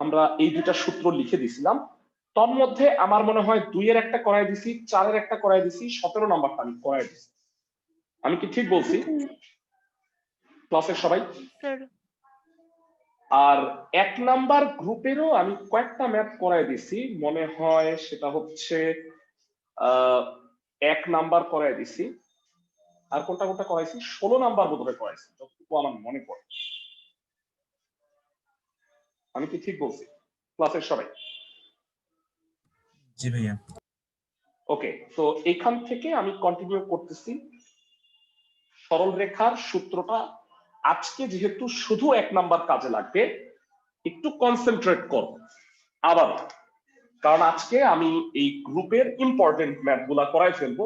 আমরা এই দুটা সূত্র লিখে দিছিলাম। তার মধ্যে আমার মনে হয় 2 এর একটা করাই দিছি, 4 এর একটা করাই দিছি, 17 নাম্বারটা আমি করাই দিছি। আমি কি ঠিক বলছি ক্লাসের সবাই? আর 1 নাম্বার গ্রুপেরও আমি কয়েকটা ম্যাথ করাই দিছি, মনে হয় সেটা হচ্ছে 1 নাম্বার করাই দিছি, আর কোনটা কোনটা করাইছি 16 নাম্বার বোধহয় করাইছি যতটুকু আমার মনে পড়ে। আমি কি ঠিক বলছি ক্লাসের সবাই? জি ভাইয়া। ওকে, তো এখান থেকে আমি কন্টিনিউ করতেছি। সরল রেখার সূত্রটা আজকে যেহেতু শুধু 1 নাম্বার কাজে লাগবে, একটু কনসেন্ট্রেট করব আবার, কারণ আজকে আমি এই গ্রুপের ইম্পর্টেন্ট ম্যাথ গুলা করাই ফেলবো,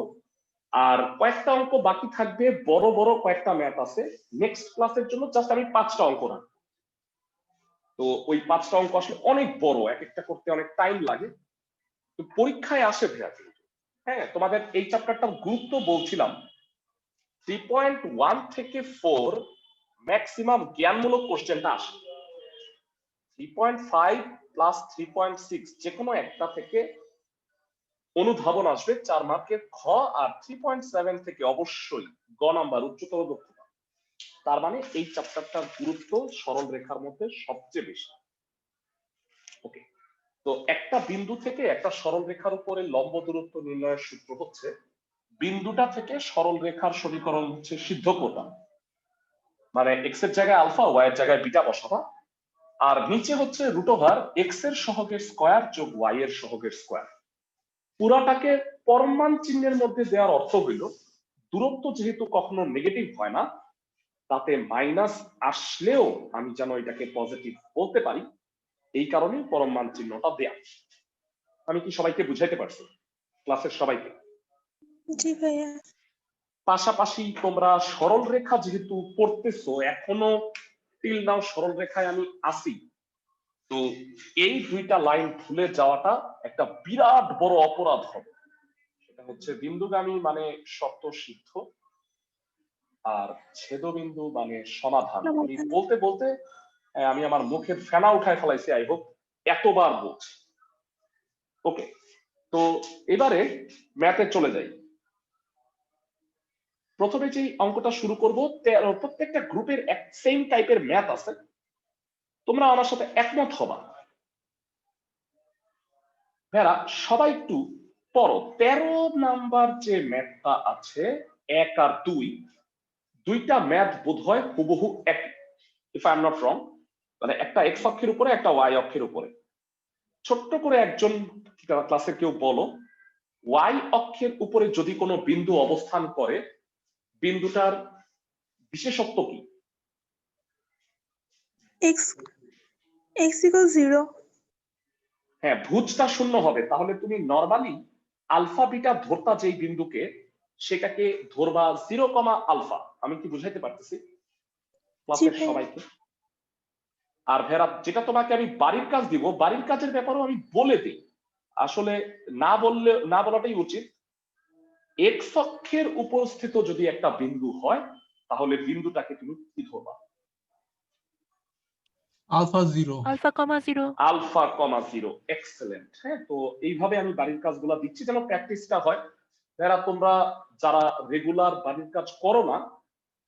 আর কয়েকটা অঙ্ক বাকি থাকবে, বড় বড় কয়েকটা ম্যাথ আছে নেক্সট ক্লাসের জন্য, জাস্ট আমি 5টা অঙ্ক রাখবো। তো ওই 5টা অঙ্ক আসলে অনেক বড়, এক একটা করতে অনেক টাইম লাগে, তো পরীক্ষায় আসে ভাইয়া কিন্তু। হ্যাঁ, তোমাদের এই চ্যাপ্টারটার গুরুত্ব বলছিলাম 3.1 থেকে 4 ম্যাক্সিমাম জ্ঞানমূলক কোশ্চেনটা আসে। 3.5 প্লাস 3.6 যে কোনো একটা থেকে অনুধাবন আসবে 4 মার্কের খ, আর 3.7 থেকে অবশ্যই গ নাম্বার উচ্চতর দক্ষতা। তার মানে এই চ্যাপ্টারটার গুরুত্ব সরল রেখার মধ্যে সবচেয়ে বেশি। ওকে, তো একটা বিন্দু থেকে একটা সরল রেখার উপরে লম্ব দূরত্ব নির্ণয়ের সূত্র হচ্ছে, বিন্দুটা থেকে সরল রেখার সমীকরণ হচ্ছে সিদ্ধ কোণ, মানে এক্স এর জায়গায় আলফা, ওয়াই এর জায়গায় বিটা বসাবা, আর নিচে হচ্ছে রুট ওভার এক্স এর সহগের স্কয়ার যোগ ওয়াই এর সহগের স্কয়ার। পুরাটাকে পরমান চিহ্নের মধ্যে দেওয়ার অর্থ হইল দূরত্ব যেহেতু কখনো নেগেটিভ হয় না, তাতে মাইনাস আসলেও আমি যেন এটাকে পজিটিভ বলতে পারি, এই কারণে পরমান চিহ্নটা দেয়া। আমি কি সবাইকে বুঝাইতে পারছি ক্লাসের সবাইকে? জি ভাইয়া। পাশাপাশি তোমরা সরল রেখা যেহেতু পড়তেছো, এখনো টিল নাও সরল রেখায় আমি আসি, তো এই দুইটা লাইন ভুলে যাওয়াটা একটা বিরাট বড় অপরাধ হবে। সেটা হচ্ছে বিন্দুগামী মানে শর্ত সিদ্ধ, আর ছেদবিন্দু মানে সমাধান। আমি বলতে বলতে আমি আমার মুখের ফেনা উঠায় ফেলাইছি, আই হোপ এতবার বলছি। ওকে, তো এবারে ম্যাথে চলে যাই। প্রথমে যে অঙ্কটা শুরু করব, প্রত্যেকটা গ্রুপের এক সেম টাইপের ম্যাথ আছে, তোমরা আমার সাথে একমত হবা। ভেরা সবাই একটু পড়ো, 13 নাম্বার যে ম্যাথটা আছে 1 আর 2, দুইটা ম্যাথ বোধহয় হুবহু একই, if I am not wrong. মানে একটা এক্স অক্ষের উপরে, একটা ওয়াই অক্ষের উপরে। ছোট্ট করে একজন ক্লাসে কেউ বলো, ওয়াই অক্ষের উপরে যদি কোনো বিন্দু অবস্থান করে, বিন্দুটার বিশেষত্ব কি? x equals 0। হ্যাঁ, ভুজটা শূন্য হবে, তাহলে তুমি নরমালি আলফা বিটা ধরতা যেই বিন্দুকে, সেটাকে ধরবা 0, আলফা। আমি কি বুঝাইতে পারতেছি ক্লাসের সবাইকে? আর ভেরা যেটা তোমাকে আমি বাড়ির কাজ দিব, বাড়ির কাজের ব্যাপারেও আমি বলে দিই, আসলে না বলাটাই উচিত। এক্স অক্ষের উপস্থিত যদি একটা বিন্দু হয়, তাহলে বিন্দুটাকে তুমি কি ধরবা? আলফা 0। Alpha comma 0। এক্সেলেন্ট। হ্যাঁ, তো এইভাবে আমি বাড়ির কাজগুলো দিচ্ছি যেন প্র্যাকটিসটা হয়। যারা তোমরা যারা রেগুলার বাড়ির কাজ করো না,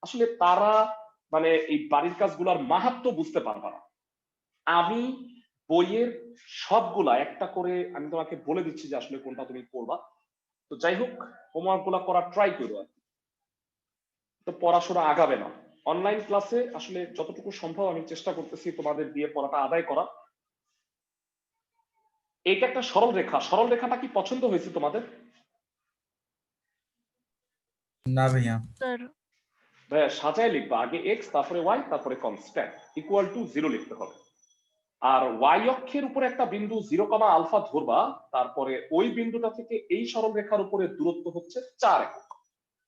আসলে তারা মানে এই বাড়ির কাজগুলোর মাহাত্ম্য বুঝতে পারবে না। আমি বইয়ের সবগুলা একটা করে আমি তোমাকে বলে দিচ্ছি যে আসলে কোনটা তুমি করবা। তো যাই হোক, হোমওয়ার্ক গুলা করার ট্রাই করো, আর তো পড়াশোনা আগাবে না। অনলাইন ক্লাসে আসলে যতটুকু সম্ভব আমি চেষ্টা করতেছি তোমাদের দিয়ে পড়াটা আদায় করা। এটা একটা সরল রেখা, সরল রেখাটা কি পছন্দ হয়েছে তোমাদের? না ভাইয়া। ভাইয়া সাজায় লিখবা, আগে এক্স, তারপরে ওয়াই, তারপরে কনস্ট্যান্ট ইকুয়াল টু 0 লিখতে হবে। আর ওয়াই অক্ষের উপরে একটা বিন্দু 0, আলফা ধরবা, তারপরে ওই বিন্দুটা থেকে এই সরল রেখার উপরে দূরত্ব হচ্ছে 4 একক।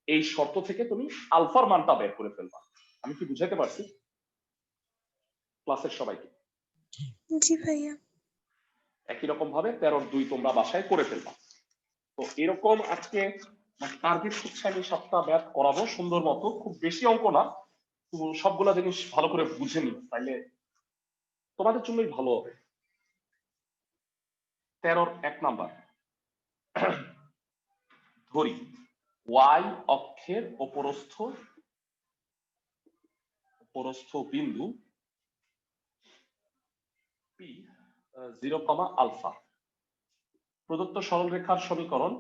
এই শর্ত থেকে তুমি আলফার মানটা বের করে ফেলবা। আমি কি বুঝাইতে পারছি ক্লাসের সবাইকে? জি ভাইয়া। একই রকম ভাবে 13-2 তোমরা বাসায় করে ফেলবা। তো এরকম আজকে টার্গেট হচ্ছে আমি 7টা ম্যাথ করাবো সুন্দর মতো, খুব বেশি অঙ্ক না, তো সবগুলা জিনিস ভালো করে বুঝে নি, তাইলে তোমাদের জন্যই ভালো হবে। 13 1 নাম্বার ধরি ওয়াই অক্ষের অপরস্থ বিন্দু পি 0, আলফা। প্রদত্ত সরলরেখার সমীকরণ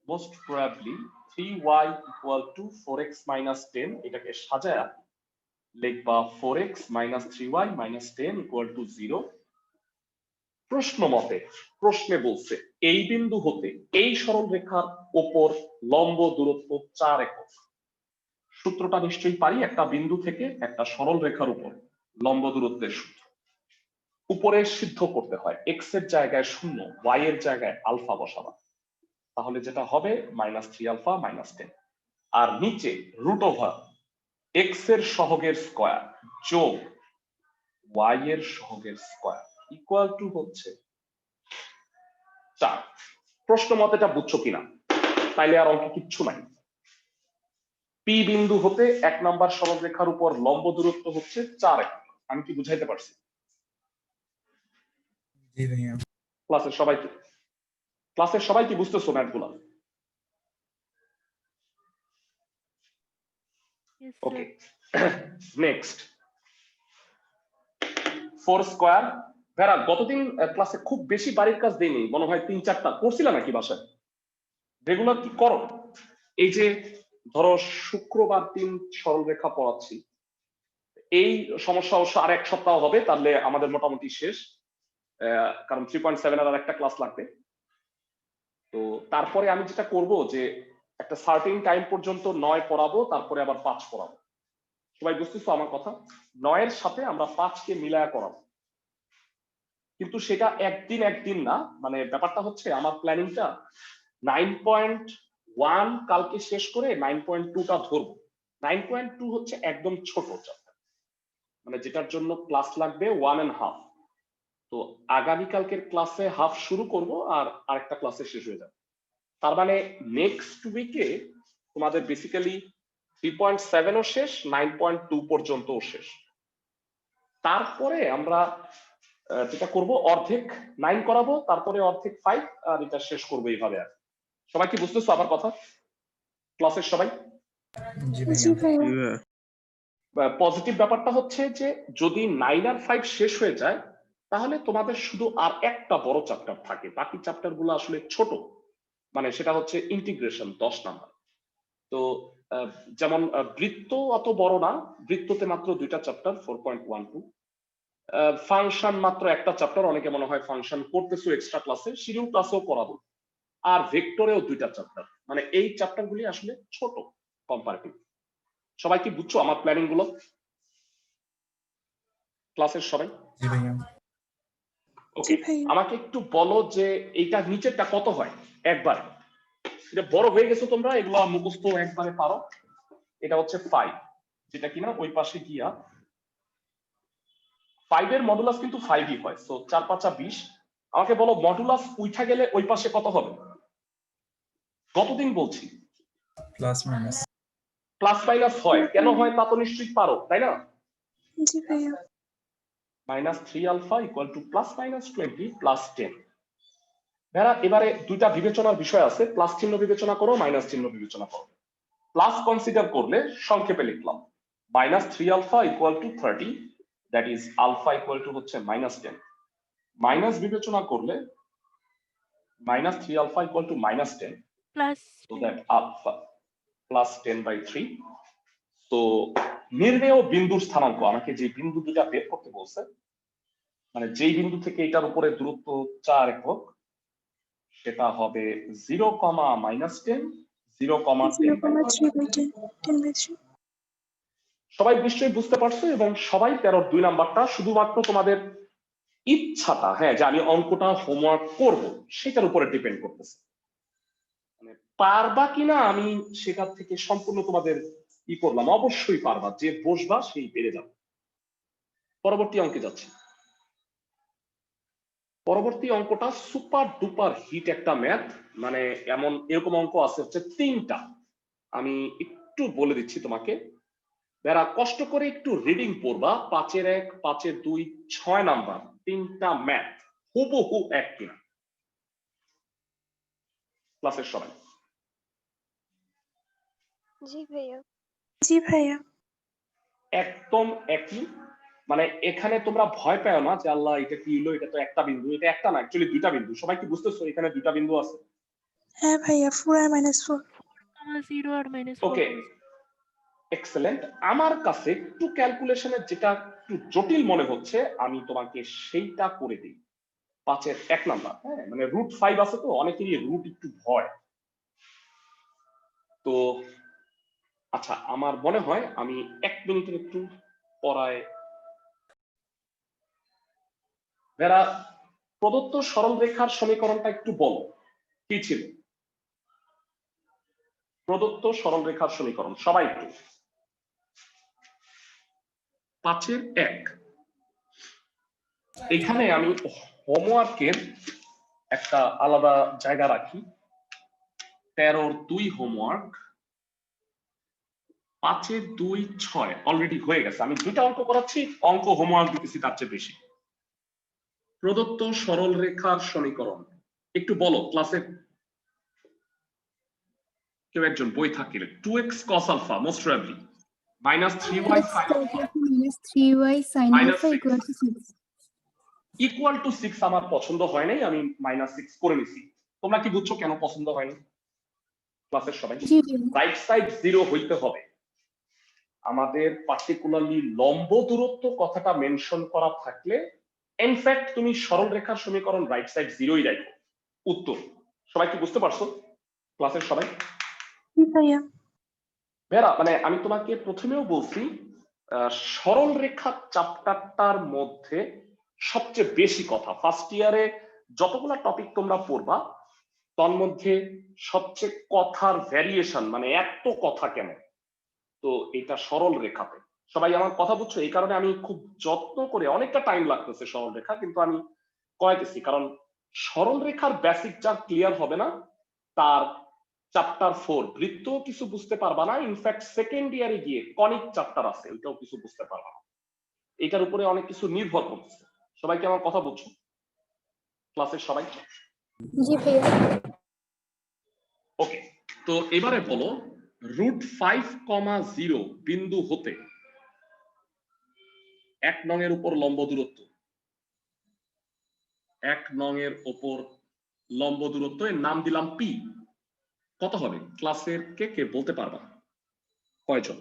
মোস্ট প্রবাবলি 3y = 4x - 10, এটাকে সাজায়া লিখবা 4x - 3y - 10 = 0। প্রশ্ন মতে প্রশ্নে বলছে এই বিন্দু হতে এই সরলরেখার উপর লম্ব দূরত্ব 4 একক। সূত্রটা নিশ্চয়ই পারি, একটা বিন্দু থেকে একটা সরলরেখার উপর লম্ব দূরত্বের সূত্র। উপরে সিদ্ধ করতে হয় x এর জায়গায় 0, y এর জায়গায় আলফা বসাবা, তাহলে যেটা হবে -3 আলফা - 10। আর নিচে √ওভার x এর সহগের স্কয়ার যোগ y এর সহগের স্কয়ার ইকুয়াল টু হচ্ছে 4। প্রশ্ন মতে এটা বুঝছো কিনা? তাইলে আর অঙ্কে কিচ্ছু নাই। পি বিন্দু হতে 1 নাম্বার সরলরেখার উপর লম্ব দূরত্ব হচ্ছে 4 একক। আমি কি বুঝাইতে পারছি? জি ভাইয়া। ক্লাসের সবাই কি বুঝতেছো ম্যাথগুলো? ওকে, নেক্সট 4 স্কয়ার। ভেরা গতদিন ক্লাসে খুব বেশি বাড়ির কাজ দেইনি, মনে হয় 3-4টা করছিলা নাকি বাসায়? রেগুলার কি করো? এই যে ধরো শুক্রবার 3 সরলরেখা পড়াচ্ছি, এই সমস্যা অবশ্য আর 1 সপ্তাহ হবে, তাহলে আমাদের মোটামুটি শেষ, কারণ 3.7 এর আর একটা ক্লাস লাগবে। তো তারপরে আমি যেটা করব যে একটা সার্টেন টাইম পর্যন্ত 9 পড়াবো, তারপরে আবার 5 পড়াবো। সবাই বুঝতেছো আমার কথা? 9 এর সাথে আমরা 5 কে মিলায়া করাবো, কিন্তু সেটা একদিন না। মানে ব্যাপারটা হচ্ছে আমার প্ল্যানিংটা 9.1 কালকে শেষ করে 9.2টা ধরবো। 9.2 হচ্ছে একদম ছোট চ্যাপ্টার, মানে যেটার জন্য ক্লাস লাগবে 1.5। তো আগামীকালকের ক্লাসে হাফ শুরু করব আর আরেকটা ক্লাসে শেষ হয়ে যাবে। তার মানে নেক্সট উইকে তোমাদের বেসিক্যালি 3.7ও শেষ, 9.2 পর্যন্তও শেষ। তারপরে আমরা যেটা করব অর্ধেক 9 করাবো, তারপরে অর্ধেক 5, আর এটা শেষ করবো এইভাবে। আর সবাই কি বুঝতেছো আমার কথা? ক্লাসের সবাই? জি জি ভাইয়া। ভাইয়া। পজিটিভ ব্যাপারটা হচ্ছে যে যদি 9 আর 5 শেষ হয়ে যায়, তাহলে তোমাদের শুধু আর একটা বড় চ্যাপ্টার থাকে, বাকি চ্যাপ্টার গুলো আসলে ছোট। মানে সেটা হচ্ছে ইন্টিগ্রেশন 10 নাম্বার। তো যেমন বৃত্ত অত বড় না, বৃত্ততে মাত্র 2টা চ্যাপ্টার 4.12। ফাংশন মাত্র একটা চ্যাপ্টার, অনেকে মনে হয় ফাংশন করতেছো এক্সট্রা ক্লাসে, শিডিউল ক্লাসেও করাবো। আর ভেক্টরেও 2টা চ্যাপ্টার, মানে এই চ্যাপ্টার গুলি আসলে ছোট কম্পারেটিভ। সবাই কি বুঝছো আমার প্ল্যানিং গুলো? ক্লাসের সবাই? জি ভাইয়া। ওকে, আমাকে একটু বলো যে এইটা নিচেরটা কত হয় একবারে? এটা বড় হয়ে গেছো তোমরা, এগুলো মুখস্থ একবারে পারো। এটা হচ্ছে 5, যেটা কিনা ওই পাশে গিয়া 5 এর মডুলাস কিন্তু 5ই হয়। সো 4 5 20। আমাকে বলো মডুলাস উঠা গেলে ওই পাশে কত হবে? কতদিন বলছি প্লাস মাইনাস। প্লাস মাইনাস হয়, কেন হয় তা তো নিশ্চয়ই পারো, তাই না? জি ভাইয়া। -3 আলফা = +-20 + 10। ভেরা এবারে দুইটা বিবেচনার বিষয় আছে, প্লাস চিহ্ন বিবেচনা করো, মাইনাস চিহ্ন বিবেচনা করো। প্লাস কনসিডার করলে সংক্ষেপে লিখলাম -3 আলফা = 30, দ্যাট ইজ আলফা হচ্ছে -10। মাইনাস বিবেচনা করলে -3 আলফা = -10, so that alpha +10/3। তো নির্ণেয় বিন্দুর স্থানাঙ্ক, আমাকে যে বিন্দু দুটা বের করতে বলছে, মানে যেই বিন্দু থেকে এটার উপরে দূরত্ব 4 একক, সেটা হবে 0, -10, 0,10/3। সবাই নিশ্চয়ই বুঝতে পারছো, এবং সবাই 13 2 নাম্বারটা শুধুমাত্র তোমাদের ইচ্ছাটা, হ্যাঁ, যে আমি অঙ্কটা হোমওয়ার্ক করব, সেটার উপরে ডিপেন্ড করতেছে। মানে পারবা কিনা আমি সেটা থেকে সম্পূর্ণ তোমাদের ই করলাম। অবশ্যই পারবা, যে বসবা সেই পেরে যাবে। পরবর্তী অঙ্কে যাচ্ছি। পরবর্তী অঙ্কটা সুপার ডুপার হিট একটা ম্যাথ, মানে এরকম অঙ্ক আছে হচ্ছে 3টা। আমি একটু বলে দিচ্ছি তোমাকে। যারা কষ্ট করে একটু রিডিং পড়বা, 5-এর 1, 5-এর 2, 6 নাম্বার তিনটা ম্যাথ হুবহু এক কিনা ক্লাসের সবাই? জি ভাইয়া। জি ভাইয়া। একদম একই। মানে এখানে তোমরা ভয় পাও না যে আল্লাহ এটা কি হলো, এটা তো একটা বিন্দু, এটা একটা না অ্যাকচুয়ালি দুইটা বিন্দু। সবাই কি বুঝতেছো এখানে দুইটা বিন্দু আছে? হ্যাঁ ভাইয়া, 4 আর -4। 0 আর -4। ওকে, এক্সেলেন্ট। আমার কাছে একটু ক্যালকুলেশনের যেটা একটু জটিল মনে হচ্ছে আমি তোমাকে সেইটা করে দিই। 5-এর 1 নাম্বার, হ্যাঁ মানে √5 আছে তো অনেকেরই রুট একটু ভয়। তো আচ্ছা, আমার মনে হয় আমি 1 মিনিটের একটু পড়ায় যারা প্রদত্ত সরল রেখার সমীকরণটা একটু বলো কি ছিল? প্রদত্ত সরল রেখার সমীকরণ সবাই একটু। 5-এর 1। এখানে আমি হোমওয়ার্কের একটা আলাদা জায়গা রাখি। 13-র 2 হোমওয়ার্ক, 5-এর 2, 6 অলরেডি হয়ে গেছে। আমি দুইটা অঙ্ক করাচ্ছি, অঙ্ক হোমওয়ার্ক দিতেছি তার চেয়ে বেশি। প্রদত্ত সরল রেখার সমীকরণ একটু বলো ক্লাসে কেউ একজন বই থাকলে। 2x cos alpha most probably -3y sin alpha -3y sin alpha equal to 6 equal to 6 আমার পছন্দ হয় নাই, আমি -6 করে নিছি। তোমরা কি বুঝছো কেন পছন্দ হয়নি ক্লাসের সবাই? রাইট সাইড 0 হইতে হবে। আমাদের পার্টিকুলারলি লম্ব দূরত্ব কথাটা মেনশন করা থাকলে ইনফ্যাক্ট তুমি সরল রেখার সমীকরণ রাইট সাইড 0ই রাখো উত্তর। সবাই কি বুঝতে পারছো ক্লাসের সবাই? জি ভাইয়া। ভেরা, মানে আমি তোমাকে প্রথমেও বলছি সরল রেখা চ্যাপ্টারটার মধ্যে সবচেয়ে বেশি কথা ফার্স্ট ইয়ারে যতগুলো টপিক তোমরা পড়বা তার মধ্যে সবচেয়ে কথার ভ্যারিয়েশন, মানে এত কথা কেন, তো এটা সরল রেখাতে। সবাই আমার কথা বুঝছো? এই কারণে আমি খুব যত্ন করে, অনেকটা টাইম লাগতেছে সরল রেখা কিন্তু আমি কয়েতেছি, কারণ সরল রেখার বেসিক যা ক্লিয়ার হবে না তার চ্যাপ্টার 4 বৃত্ত কিছু বুঝতে পারবা না। ইনফ্যাক্ট সেকেন্ড ইয়ারে গিয়ে কনিক চ্যাপ্টার আছে, ওইটাও কিছু বুঝতে পারবা না। এটার উপরে অনেক কিছু নির্ভর করছে। সবাই কি আমার কথা বুঝছো ক্লাসের সবাই? জি ভাইয়া। ওকে, তো এবারে বলো √5,0 বিন্দু হতে 1 নং এর উপর লম্ব দূরত্ব, 1 নং এর উপর লম্ব দূরত্ব, এর নাম দিলাম পি, কত হবে ক্লাসের কে কে বলতে পারবা? কয়জন?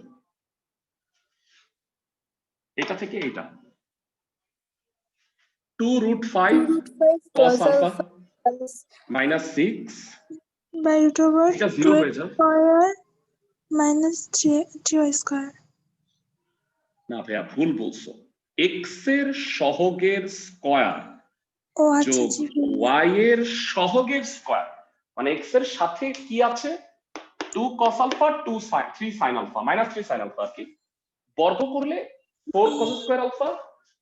এটা থেকে এটা 2√5 cos alpha -6 √2 এটা 0 হয়ে যায়। -3y²। না ভাইয়া ভুল বলছো, x এর সহগের স্কয়ার ও আচ্ছা, যোগ জি ভাইয়া। y এর সহগের স্কয়ার, মানে x এর সাথে কি আছে 2 cos alpha 3 sin alpha -3 sin alpha আর কি, বর্গ করলে 4 cos square alpha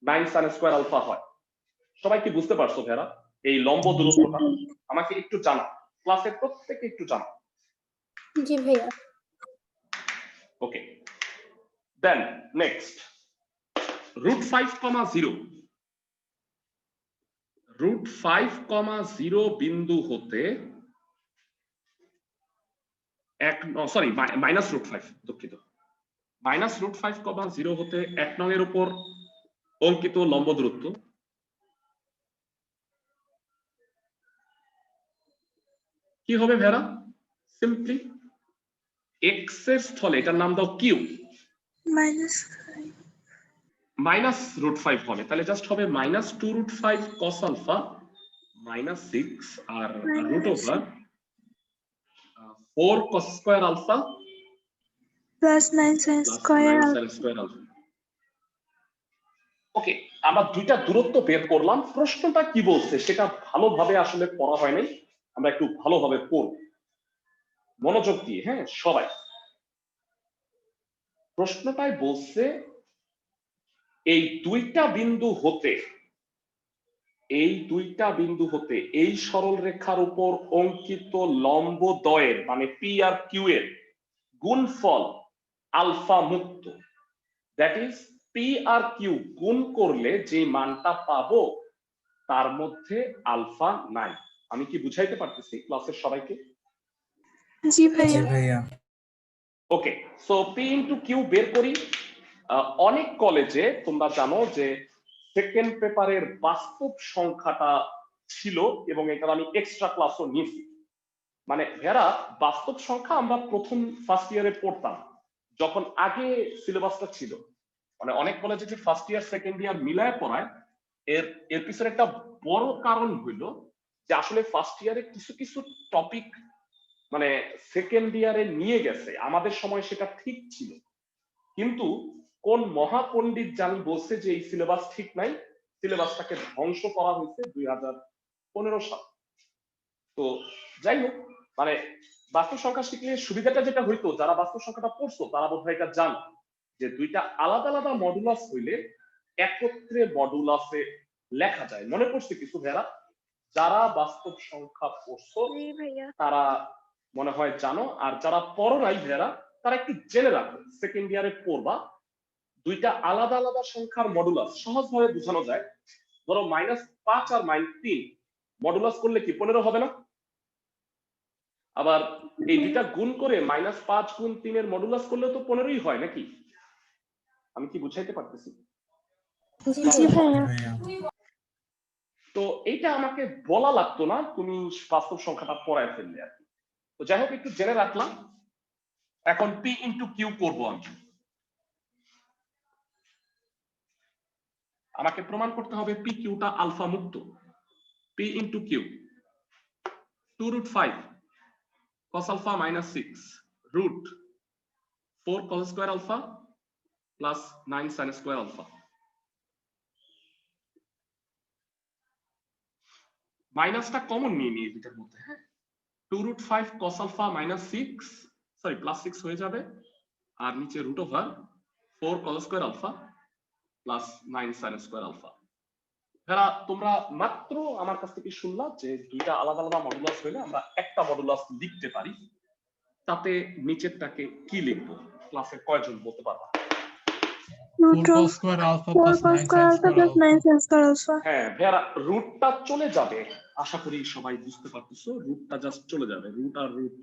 9 sin square alpha হয়। সবাই কি বুঝতে পারছো ভেরা এই লম্ব দূরত্বটা? আমাকে একটু জানা, ক্লাসের প্রত্যেকে একটু জানা। জি ভাইয়া। ওকে, দেন নেক্সট √5,0 √5,0 বিন্দু হতে -√5 দুঃখিত, -√5,0 হতে 1 নং এর উপর অঙ্কিত লম্ব দূরত্ব কি হবে ভেরা? সিম্পলি x এর স্থলে এটার নাম দাও কিউ, -√5 হবে, তাহলে জাস্ট হবে -2√5 cos alpha -6 আর √4 cos square alpha +9 sin square. Okay, আমরা দুইটা দূরত্ব বের করলাম। প্রশ্নটা কি বলছে সেটা ভালোভাবে আসলে পড়া হয় নাই, আমরা একটু ভালোভাবে পড়ব মনোযোগ দিয়ে। হ্যাঁ সবাই, প্রশ্নটাই বলছে এই দুইটা বিন্দু হতে এই সরল রেখার উপর অঙ্কিত লম্ব দ্বয়ের মানে পি আর কিউ এর গুণফল আলফা মুক্ত দ্যাট ইজ পি আর কিউ গুণ করলে যে মানটা পাবো তার মধ্যে আলফা নাই। আমি কি বুঝাইতে পারতেছি ক্লাসের সবাইকে? জি জি ভাইয়া। ভাইয়া। ওকে, সো পি ইন্টু কিউ বের করি। অনেক কলেজে তোমরা জানো যে সেকেন্ড পেপারের বাস্তব সংখ্যাটা ছিল এবং এটা আমি এক্সট্রা ক্লাসও নিয়েছি। মানে ভেরা বাস্তব সংখ্যা আমরা প্রথম ফার্স্ট ইয়ারে পড়তাম যখন আগে সিলেবাসটা ছিল। মানে অনেক কলেজে যে ফার্স্ট ইয়ার সেকেন্ড ইয়ার মিলায় পড়ায় এর পিছনে একটা বড় কারণ হইল যে আসলে ফার্স্ট ইয়ারে কিছু কিছু টপিক মানে সেকেন্ড ইয়ারে নিয়ে গেছে, আমাদের সময় সেটা ঠিক ছিল, কিন্তু কোন মহাপণ্ডিত জানি বলছে যে এই সিলেবাস ঠিক নাই, সিলেবাসটাকে ধ্বংস করা হয়েছে 2015 সাল। তো যাই হোক, মানে বাস্তব সংখ্যা শিখলে সুবিধাটা যেটা হইতো, যারা বাস্তব সংখ্যাটা পড়ছো তারা বোধহয় এটা জানো যে দুইটা আলাদা আলাদা মডুলাস হইলে একত্রে মডুলাসে লেখা যায়। মনে পড়ছে কিছু ভেড়া? যারা বাস্তব সংখ্যা পড়ছো তারা মনে হয় জানো, আর যারা পড়ো নাই ভেড়া তারা একটু জেনে রাখো, সেকেন্ড ইয়ারে পড়বা দুইটা আলাদা আলাদা সংখ্যার মডুলাস সহজভাবে বোঝানো যায়। ধরো -5 আর -3 মডুলাস করলে কি 15 হবে না? আবার এই দুইটা গুণ করে -5 গুণ 3 এর মডুলাস করলে তো 15ই হয় নাকি? আমি কি বুঝাইতে পারতেছি? জি ভাইয়া। ভাইয়া। তো এইটা আমাকে বলা লাগতো না, তুমি বাস্তব সংখ্যাটা পড়ায় ফেললে আর কি। তো যাই হোক, একটু জেনে রাখলাম। এখন পি ইন্টু কিউ করবো আমি। আমাকে প্রমাণ করতে হবে পি কিউটা আলফা মুক্ত। P into Q 2√5 cos alpha minus 6 root 4 cos square alpha plus 9 sin square alpha মাইনাসটা কমন নিয়ে নিয়ে দুটার মধ্যে। হ্যাঁ, 2√5 cos alpha minus 6 sorry plus 6 হয়ে যাবে, আর নিচে root over 4 cos square alpha plus 9 sin square alpha। যারা তোমরা মাত্র আমার কাছ থেকে শুনলা যে দুইটা আলাদা আলাদা মডুলাস হইলে আমরা একটা মডুলাস লিখতে পারি, তাতে নিচেরটাকে কি লিখবো ক্লাসে কয়জন বলতে পারবা? 4 cos square alpha plus 9 sin square alpha. হ্যাঁ ভেড়া, রুটটা চলে যাবে, আশা করি সবাই বুঝতে পারতেছো। রুটটা জাস্ট চলে যাবে, রুট আর রুট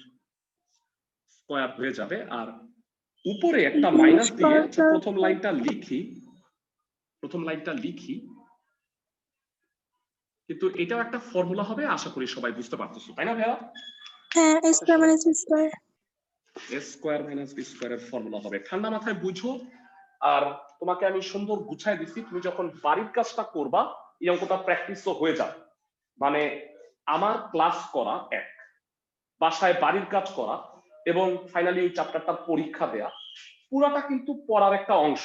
স্কয়ার হয়ে যাবে, আর উপরে একটা মাইনাস দিয়ে প্রথম লাইনটা লিখি, কিন্তু এটাও একটা ফর্মুলা হবে, আশা করি সবাই বুঝতে পারতেছো, তাই না ভেড়া? হ্যাঁ, a square minus b square. a square minus b স্কয়ারের ফর্মুলা হবে। ঠান্ডা মাথায় বুঝো। আর তোমাকে আমি সুন্দর গুছাই দিছি, তুমি যখন বাড়ির কাজটা করবা এই অঙ্কটা প্র্যাকটিসও হয়ে যাবে। মানে আমার ক্লাস করা এক, বাসায় বাড়ির কাজ করা এবং ফাইনালি এই চ্যাপ্টারটার পরীক্ষা দেয়া, পুরাটা কিন্তু পড়ার একটা অংশ।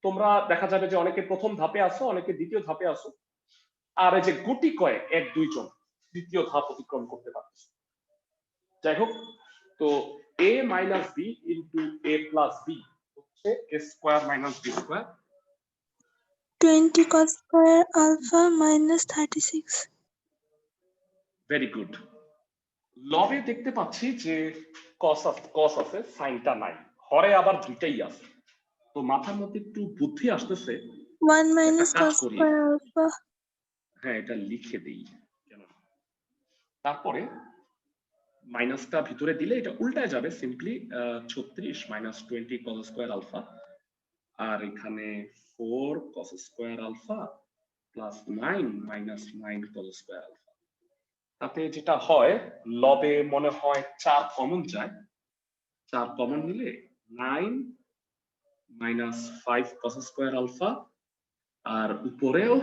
তোমরা দেখা যাবে যে অনেকে প্রথম ধাপে আসো, অনেকে দ্বিতীয় ধাপে আসো, আর এই যে গুটি কয়েক 1-2 জন দ্বিতীয় ধাপ অতিক্রম করতে পারছে। যাই হোক, তো a minus b into a plus b হচ্ছে a square minus b square. 20 cos square alpha minus 36. Very good. লবে দেখতে পাচ্ছি যে কস আছে, সাইনটা নাই, হরে আবার দুইটাই আছে। তো মাথার মধ্যে একটু বুদ্ধি আসতেছে, 1 minus একটা কাজ cos করি। square alpha. হ্যাঁ, এটা লিখে দেই কেন, তারপরে মাইনাসটা ভিতরে দিলে এটা উল্টায় যাবে, simply 36 minus 20 cos square alpha, আর এখানে 4 cos square alpha plus 9 minus 9 cos square alpha. তাতে যেটা হয়, লবে মনে হয় 4 কমন যায়, 4 কমন নিলে 9 মাইনাস 5 cos স্কয়ার আলফা, আর উপরেও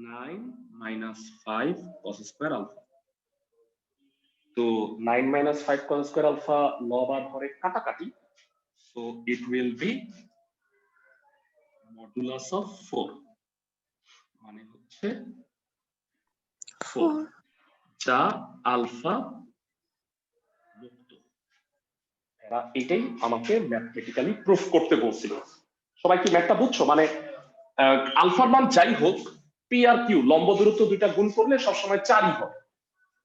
9 মাইনাস 5 cos স্কয়ার আলফা। তো 9 minus 5 cos square alpha লব আর হরে কাটাকাটি, so it will be modulus of 4, মানে হচ্ছে 4, যা আলফা মুক্ত। এরা এটাই আমাকে ম্যাথমেটিক্যালি প্রুফ করতে বলছিল। সবাই কি ম্যাথটা বুঝছো? মানে আলফার মান যাই হোক, পি আর কিউ লম্ব দূরত্ব দুইটা গুণ করলে সবসময় 4ই হবে।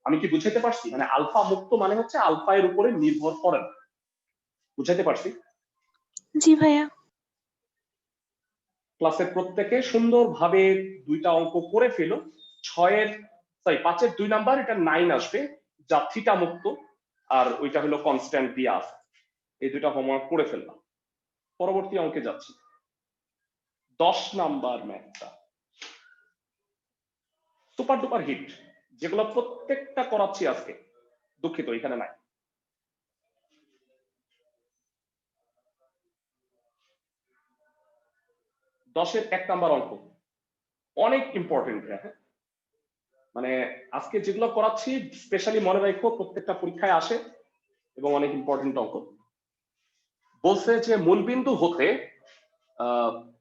আমি কি বুঝাইতে পারছি? মানে আলফা মুক্ত মানে হচ্ছে আলফা এর উপরে নির্ভর করে না। বুঝাইতে পারছি? জি ভাইয়া। ক্লাসের প্রত্যেকে সুন্দরভাবে দুইটা অঙ্ক করে ফেলো। 5-এর 2 নাম্বার, এটা 9 আসবে, যা থিটা মুক্ত, আর ওইটা হলো কনস্ট্যান্ট দিয়া আছে। এই দুইটা হোমওয়ার্ক করে ফেললাম। পরবর্তী অঙ্কে যাচ্ছি। 10 নাম্বার ম্যাথটা সুপার ডুপার হিট, যেগুলো প্রত্যেকটা করাচ্ছি আজকে। দুঃখিত, এখানে নাই। দশের 1 নাম্বার অঙ্ক অনেক ইম্পর্টেন্ট। মানে আজকে যেগুলো করাচ্ছি স্পেশালি মনে রাখো, প্রত্যেকটা পরীক্ষায় আসে এবং অনেক ইম্পর্টেন্ট অঙ্ক। বলছে যে মূলবিন্দু হতে,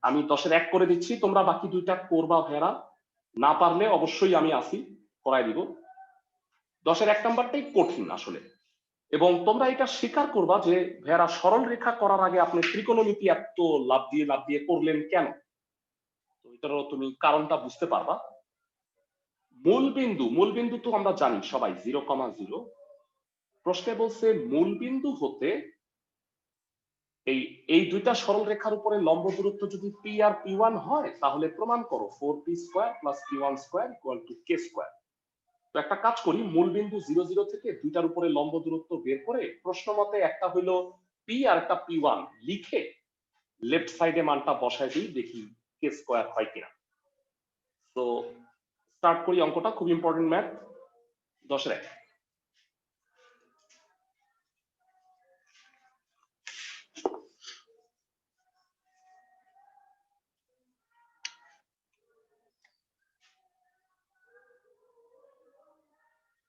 আমি 10-এর 1 করে দিচ্ছি, তোমরা বাকি দুইটা করবা ভেড়া, না পারলে অবশ্যই আমি আসি, করাই দিব। 10-এর 1 নাম্বারটাই কঠিন আসলে, এবং তোমরা এটা স্বীকার করবা যে ভেড়া সরল রেখা করার আগে আপনি ত্রিকোণমিতি এত লাভ দিয়ে করলেন কেন। তো এটারও তুমি কারণটা বুঝতে পারবা। মূলবিন্দু তো আমরা জানি সবাই 0,0। প্রশ্নে বলছে মূলবিন্দু হতে এই দুইটা সরল রেখার উপরে লম্ব দূরত্ব যদি পি আর P1 হয়, তাহলে প্রমাণ করো 4p² + P1² = k²। তো একটা কাজ করি, মূলবিন্দু 0, 0 থেকে দুইটার উপরে লম্ব দূরত্ব বের করে প্রশ্ন মতে একটা হইলো P আর একটা P1 লিখে লেফট সাইডে মানটা বসায় দিই, দেখি k² হয় কিনা। তো স্টার্ট করি অঙ্কটা, খুব ইম্পর্টেন্ট ম্যাথ। 10-এর 1।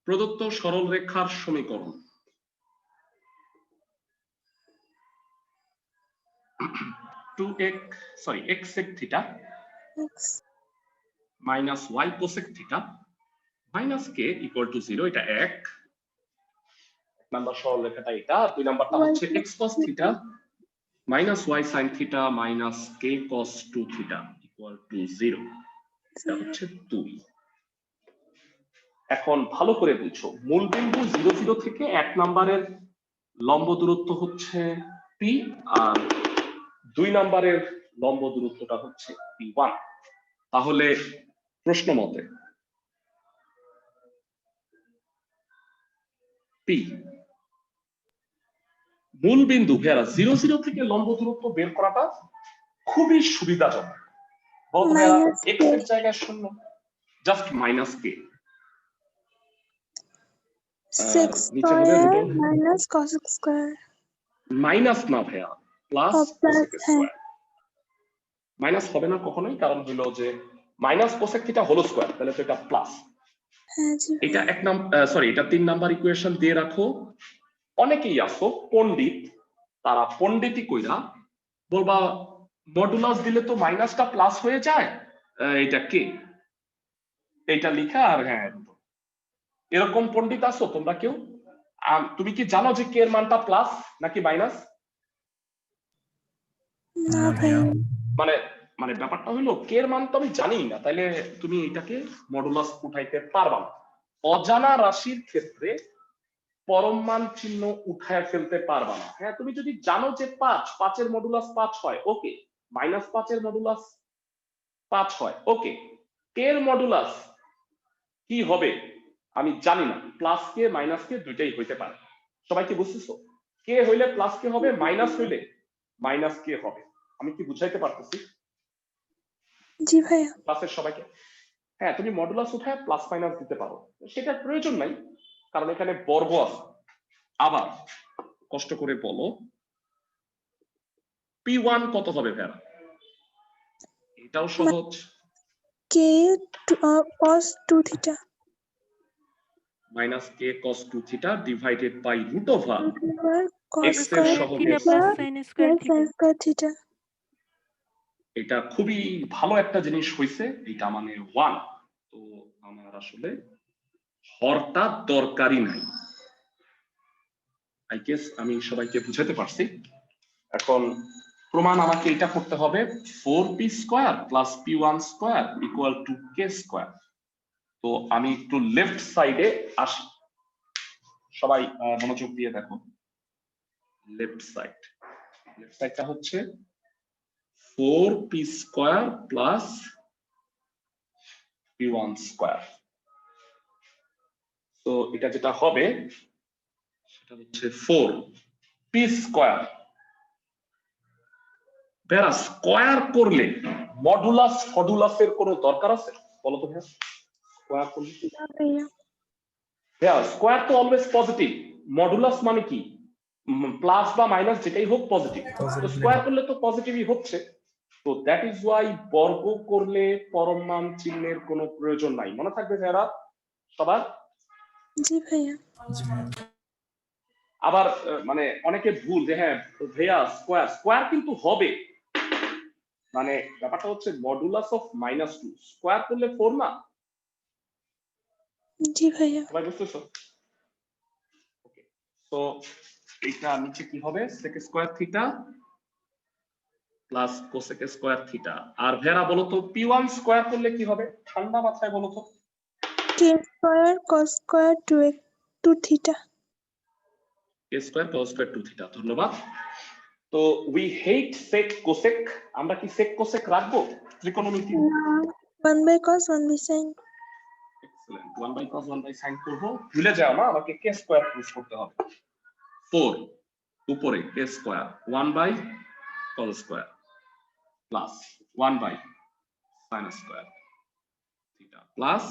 প্রদত্ত সরল রেখার সমীকরণ। x sec theta minus y cosec theta minus k = 0, এটা 1 নাম্বার সরল রেখাটা এটা। 2 নাম্বারটা হচ্ছে x cos theta minus y sin theta minus k cos 2 theta = 0, এটা হচ্ছে 2। এখন ভালো করে বুঝছো, মূলবিন্দু 0, 0 থেকে 1 নাম্বারের লম্ব দূরত্ব হচ্ছে p, আর 2 নাম্বারের লম্ব দূরত্বটা হচ্ছে P1। তাহলে প্রশ্ন মতে P মূলবিন্দু ভেড়া 0, 0 থেকে লম্ব দূরত্ব বের করাটা খুবই সুবিধাজনক। বলতো ভেড়া x এর জায়গায় 0, জাস্ট মাইনাস k। মাইনাস না ভাইয়া, প্লাস মাইনাস হবে না কখনোই, কারণ হলো যে minus cosec theta whole square, তাহলে তো এটা প্লাস। এটা 3 নাম্বার ইকুয়েশন দিয়ে রাখো। অনেকেই আছো পণ্ডিত, তারা পণ্ডিতি কইরা বলবা মডুলাস দিলে তো মাইনাসটা প্লাস হয়ে যায়, এটা কে, এটা লিখা আর হ্যাঁ, এরকম পণ্ডিত আছো তোমরা কেউ? তুমি কি জানো যে কে এর মানটা প্লাস নাকি মাইনাস? মানে ব্যাপারটা হইলো কে এর মান তো আমি জানি না, তাইলে তুমি এটাকে মডুলাস উঠাইতে পারবা না। অজানা রাশির ক্ষেত্রে পরম মান চিহ্ন উঠায় ফেলতে পারবা না। হ্যাঁ, তুমি যদি জানো যে 5 এর মডুলাস 5 হয়, ওকে। -5 এর মডুলাস 5 হয়, ওকে। কে এর মডুলাস কি হবে আমি জানি না, প্লাস কে মাইনাস কে দুইটাই হইতে পারে। সবাই কি বুঝতেছো? কে হইলে প্লাস কে হবে, মাইনাস হইলে মাইনাস কে হবে। আমি কি বুঝাইতে পারতেছি? জি ভাইয়া। ক্লাসের সবাইকে হ্যাঁ, তুমি মডুলাস উঠায় প্লাস মাইনাস দিতে পারো, সেটার প্রয়োজন নাই, কারণ এখানে বর্গ আছে। আবার কষ্ট করে বলো P1 কত হবে ভাইয়া? এটাও সহজ, k cos 2 theta -k cos 2 theta divided by √(x এর সহগে sin² থিটা। এটা খুবই ভালো একটা জিনিস হইছে, এটা মানে 1। তো আমার আসলে হরটা দরকারই নাই। আই গেস আমি সবাইকে বুঝাতে পারছি। এখন প্রমাণ আমাকে এটা করতে হবে, 4p² + P1² = k²। তো আমি একটু লেফট সাইডে আসি, সবাই মনোযোগ দিয়ে দেখো। লেফট সাইডটা হচ্ছে 4p square plus p1 square. তো এটা যেটা হবে সেটা হচ্ছে 4p স্কয়ার। বেরা স্কয়ার করলে মডুলাস ফডুলাসের কোনো দরকার আছে বলো তো ভাইয়া? স্কয়ার করলে না ভাইয়া। হ্যাঁ, স্কয়ার তো অলওয়েজ পজিটিভ। মডুলাস মানে কি প্লাস বা মাইনাস যেটাই হোক পজিটিভ, তো Positive স্কয়ার number. করলে তো পজিটিভই হচ্ছে। তো দ্যাট ইজ ওয়াই বর্গ করলে পরম মান চিহ্নের কোনো প্রয়োজন নাই। মনে থাকবে যারা সবার। জি ভাইয়া। জি ভাইয়া। আবার মানে অনেকে ভুল যে হ্যাঁ ভাইয়া স্কয়ার স্কয়ার কিন্তু হবে, মানে ব্যাপারটা হচ্ছে মডুলাস অফ -2 স্কয়ার করলে 4 না। জি ভাইয়া। সবাই বুঝতেছো? ওকে, তো এটা নিচে কি হবে sec square theta plus cosec square theta. আর ভেরা বলো তো p1 স্কয়ার করলে কি হবে ঠান্ডা মাথায় বলো তো? K square cos square 2 theta. k square cos square 2 থিটা। ধন্যবাদ। তো উই হেট sec কোসেক, আমরা কি sec কোসেক রাখবো ত্রিকোণমিতি? না, 1 বাই কস 1 বাই sine. Excellent, 1 by cos 1 by sin করব। ভুলে যাও না, আমাকে k স্কয়ার প্রুফ করতে হবে। 4 উপরে k square 1 by cos square plus 1 by sin square theta plus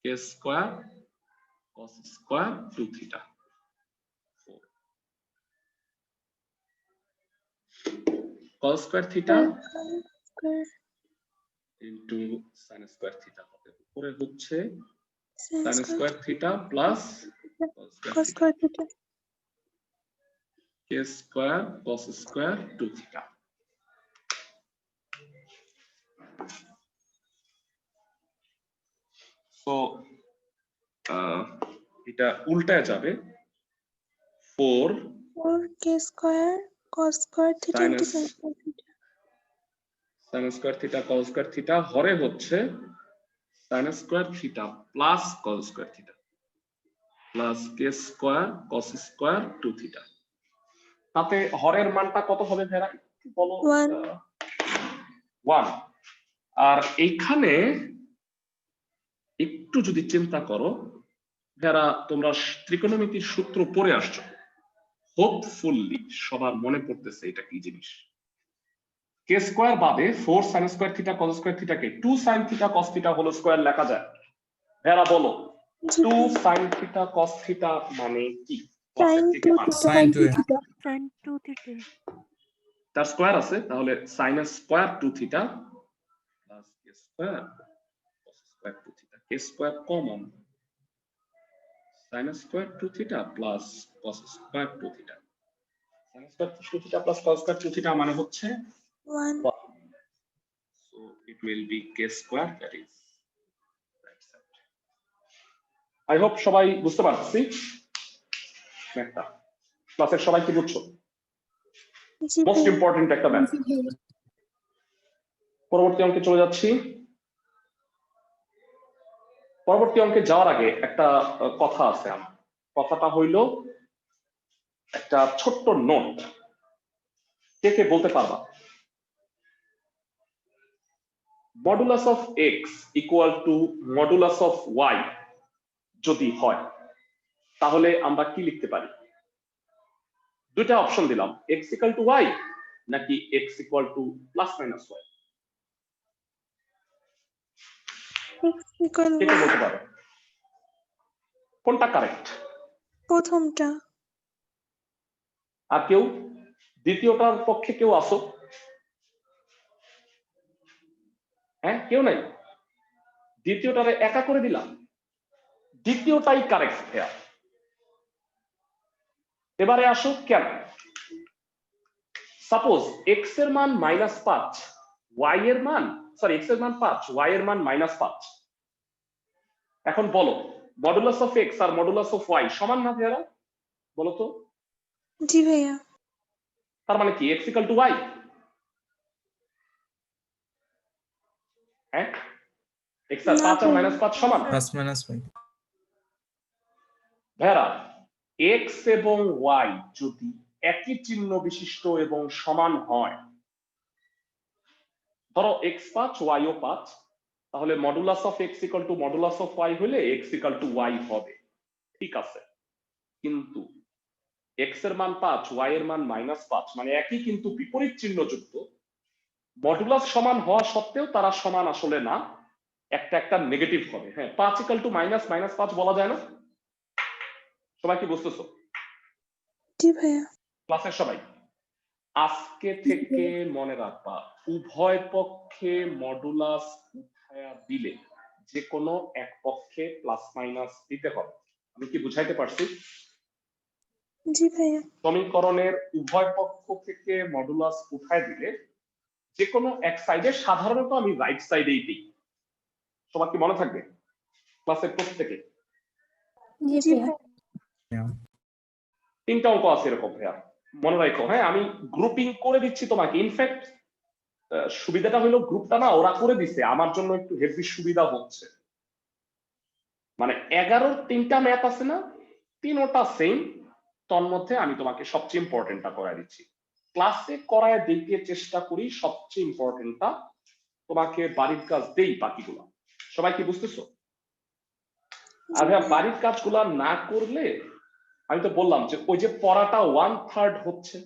k square cos square 2 থিটা। cos square theta into sin square theta হবে। উপরে হচ্ছে sin square theta plus cos square theta. k square cos square 2 থিটা। So এটা উল্টায় যাবে 4 k square cos square theta into Sinus- sine square theta. sin square theta cos square theta হরে হচ্ছে sin square theta plus cos square theta plus k square cos square 2 theta. তাতে হরের মানটা কত হবে ভেরা একটু বলো? 1 1। আর এইখানে একটু যদি চিন্তা করো ভেরা, তোমরা ত্রিকোণমিতির সূত্র পড়ে আসছো, হোপফুলি সবার মনে পড়তেছে এটা কি জিনিস। k স্কয়ার বাদে 4 sin square theta cos square থিটাকে 2 sin theta cos theta whole square লেখা যায়। ভেরা বলো জি 2 ভাইয়া। sin থিটা cos থিটা মানে কি? Sine 2 theta Sin 2 theta. sin 2 theta. তার স্কয়ার আছে, তাহলে sin square 2 theta plus k square cos square 2 theta. k square common, sin square 2 theta plus cos square 2 theta. sin square 2 theta plus cos square 2 theta মানে হচ্ছে 1 so it will be k square, that is right side. I hope সবাই বুঝতে পারছি ম্যাথটা। ক্লাসের সবাই কি বুঝছো? জি মোস্ট ভাইয়া। ইম্পর্টেন্ট একটা ম্যাথ। পরবর্তী অঙ্কে চলে যাচ্ছি। পরবর্তী অঙ্কে যাওয়ার আগে একটা কথা আছে আমার। কথাটা হইল একটা ছোট্ট নোট, কে কে বলতে পারবা? Modulus of x equal to modulus of y যদি হয় তাহলে আমরা কি লিখতে পারি? দুইটা অপশন দিলাম, x ইকুয়াল টু y নাকি x equal to plus minus y। x equal কে কে বলতে পারো কোনটা কারেক্ট? প্রথমটা। আর কেউ দ্বিতীয়টার পক্ষে কেউ আসো? হ্যাঁ, কেউ নাই? দ্বিতীয়টারে একা করে দিলাম, দ্বিতীয়টাই কারেক্ট ভাইয়া। এবারে আসো কেন? সাপোজ x এর মান -5, y এর মান x এর মান 5, y এর মান -5। এখন বলো মডুলাস অফ x আর মডুলাস অফ y সমান না ভাইয়া? বলো তো। জি ভাইয়া। তার মানে কি x ইকুয়াল টু y? হ্যাঁ, x আর 5 আর -5 সমান। Plus minus y। ভেরা x এবং y যদি একই চিহ্ন বিশিষ্ট এবং সমান হয় ধরো x 5 y ও 5, তাহলে modulus of x equal to modulus of y হলে x ইকুয়াল টু y হবে, ঠিক আছে। কিন্তু x এর মান 5, y এর মান -5, মানে একই কিন্তু বিপরীত চিহ্নযুক্ত। মডুলাস সমান হওয়া সত্ত্বেও তারা সমান আসলে না, একটা একটা নেগেটিভ হবে। হ্যাঁ, 5 ইকুয়াল টু -5 বলা যায় না? সবাই কি বুঝতেছো? জি ভাইয়া। ক্লাসের সবাই আজকে থেকে মনে রাখবা, উভয় পক্ষে মডুলাস উঠায়া দিলে যে কোনো এক পক্ষে প্লাস মাইনাস দিতে হবে। আমি কি বুঝাইতে পারছি? জি ভাইয়া। সমীকরণের উভয় পক্ষ থেকে মডুলাস উঠায় দিলে যে কোনো এক সাইডে, সাধারণত আমি রাইট সাইডেই দিই। সবার কি মনে থাকবে ক্লাসের প্রত্যেকে? জি ভাইয়া। তিনটা অঙ্ক আছে এরকম ভাইয়া, মনে রাখো। হ্যাঁ, আমি গ্রুপিং করে দিচ্ছি তোমাকে। ইনফ্যাক্ট সুবিধাটা হলো গ্রুপটা না ওরা করে দিছে, আমার জন্য একটু হেভি সুবিধা হচ্ছে। মানে 11 3টা ম্যাথ আছে না, তিনটা সেম, তন্মধ্যে আমি তোমাকে সবচেয়ে ইম্পর্টেন্টটা করাই দিচ্ছি। ক্লাসে করায় দেখতে চেষ্টা করি সবচেয়ে ইম্পর্টেন্টটা, তোমাকে বাড়ির কাজ দেই বাকিগুলো। সবাই কি বুঝতেছো? আর ভাইয়া বাড়ির কাজগুলা না করলে, আমি তো বললাম যে ওই যে পড়াটা 1/3 হচ্ছে,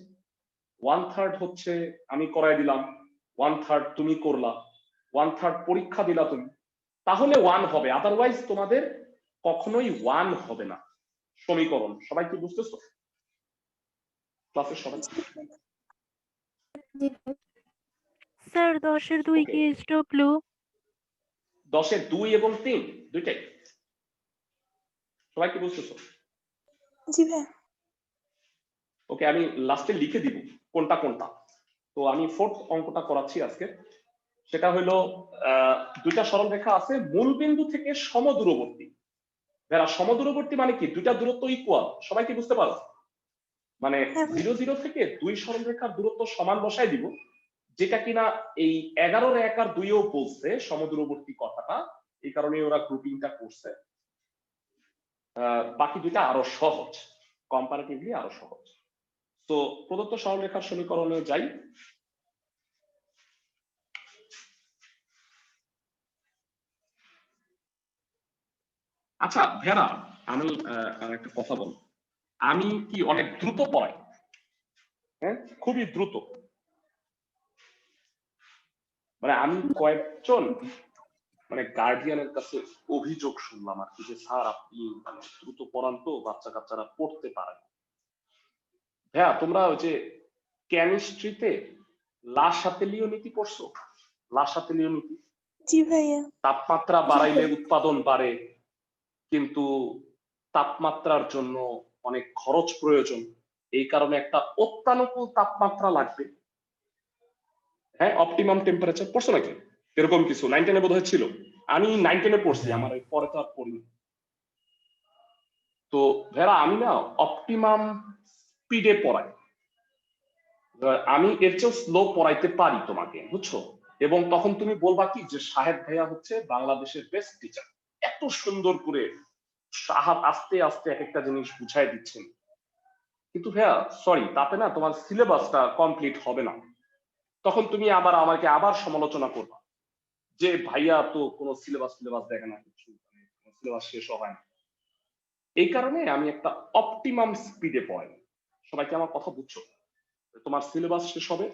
1/3 হচ্ছে আমি করাই দিলাম, 1/3 তুমি করলা, 1/3 পরীক্ষা দিলা তুমি, তাহলে 1 হবে, আদারওয়াইজ তোমাদের কখনোই 1 হবে না সমীকরণ। সবাই কি বুঝতেছো? ক্লাসের সবাই স্যার 10-এর 2 কি স্ট্রোক ব্লু? 10-এর 2 এবং 3 দুইটাই। সবাই কি বুঝতেছো? জি ভাইয়া। ওকে, আমি লাস্টে লিখে দিব কোনটা কোনটা। তো আমি 4th অঙ্কটা করাচ্ছি আজকে। সেটা হলো দুইটা সরল রেখা আছে মূল বিন্দু থেকে সমদূরবর্তী। যারা সমদূরবর্তী মানে কি, দুইটা দূরত্ব ইকুয়াল। সবাই কি বুঝতে পারো? মানে 0 0 থেকে 2 সরল রেখার দূরত্ব সমান বসায় দিব, যেটা কিনা এই 11 1 আর 2 ও বলছে সমদূরবর্তী কথাটা, এই কারণে ওরা গ্রুপিংটা করছে। বাকি দুইটা আরো সহজ, কম্পারেটিভলি আরো সহজ। তো প্রদত্ত সরলরেখার সমীকরণে যাই। আচ্ছা ভেরা, আমি একটা কথা বল, আমি কি অনেক দ্রুত পড়াই? হ্যাঁ, খুবই দ্রুত। মানে আমি কয়েকজন মানে গার্ডিয়ানের কাছে অভিযোগ শুনলাম আর কি, যে স্যার আপনি মানে দ্রুত পড়ান তো, বাচ্চা কাচ্চারা পড়তে পারে না। হ্যাঁ, তোমরা ওই যে কেমিস্ট্রিতে লাসাতেলীয় নীতি পড়ছো? লাসাতেলীয় নীতি, জি ভাইয়া। তাপমাত্রা বাড়াইলে উৎপাদন বাড়ে, কিন্তু তাপমাত্রার জন্য অনেক খরচ প্রয়োজন, এই কারণে একটা অত্যানুকূল তাপমাত্রা লাগবে। হ্যাঁ, অপটিমাম টেম্পারেচার পড়ছো নাকি? এরকম কিছু 9 10 বোধহয় ছিল। আমি 9 10 পড়ছি, আমার পরে তো আর পড়িনি। তো ভেরা, আমি না অপটিমাম স্পিডে পড়াই, আমি এর চেয়েও স্লো পড়াইতে পারি তোমাকে, বুঝছো? এবং তখন তুমি বলবা কি যে সাহেব ভাইয়া হচ্ছে বাংলাদেশের বেস্ট টিচার, এত সুন্দর করে সাহাব আস্তে আস্তে এক একটা জিনিস বুঝাই দিচ্ছেন। কিন্তু ভাইয়া সরি, তাতে না তোমার সিলেবাসটা কমপ্লিট হবে না। তখন তুমি আবার আমাকে আবার সমালোচনা করবা যে ভাইয়া তো কোনো সিলেবাস দেখে না, কিছু সিলেবাস শেষ হয় না। এই কারণে আমি একটা অপটিমাম স্পিডে পড়াই। সবাই কি আমার কথা বুঝছো? তোমার সিলেবাস শেষ হবে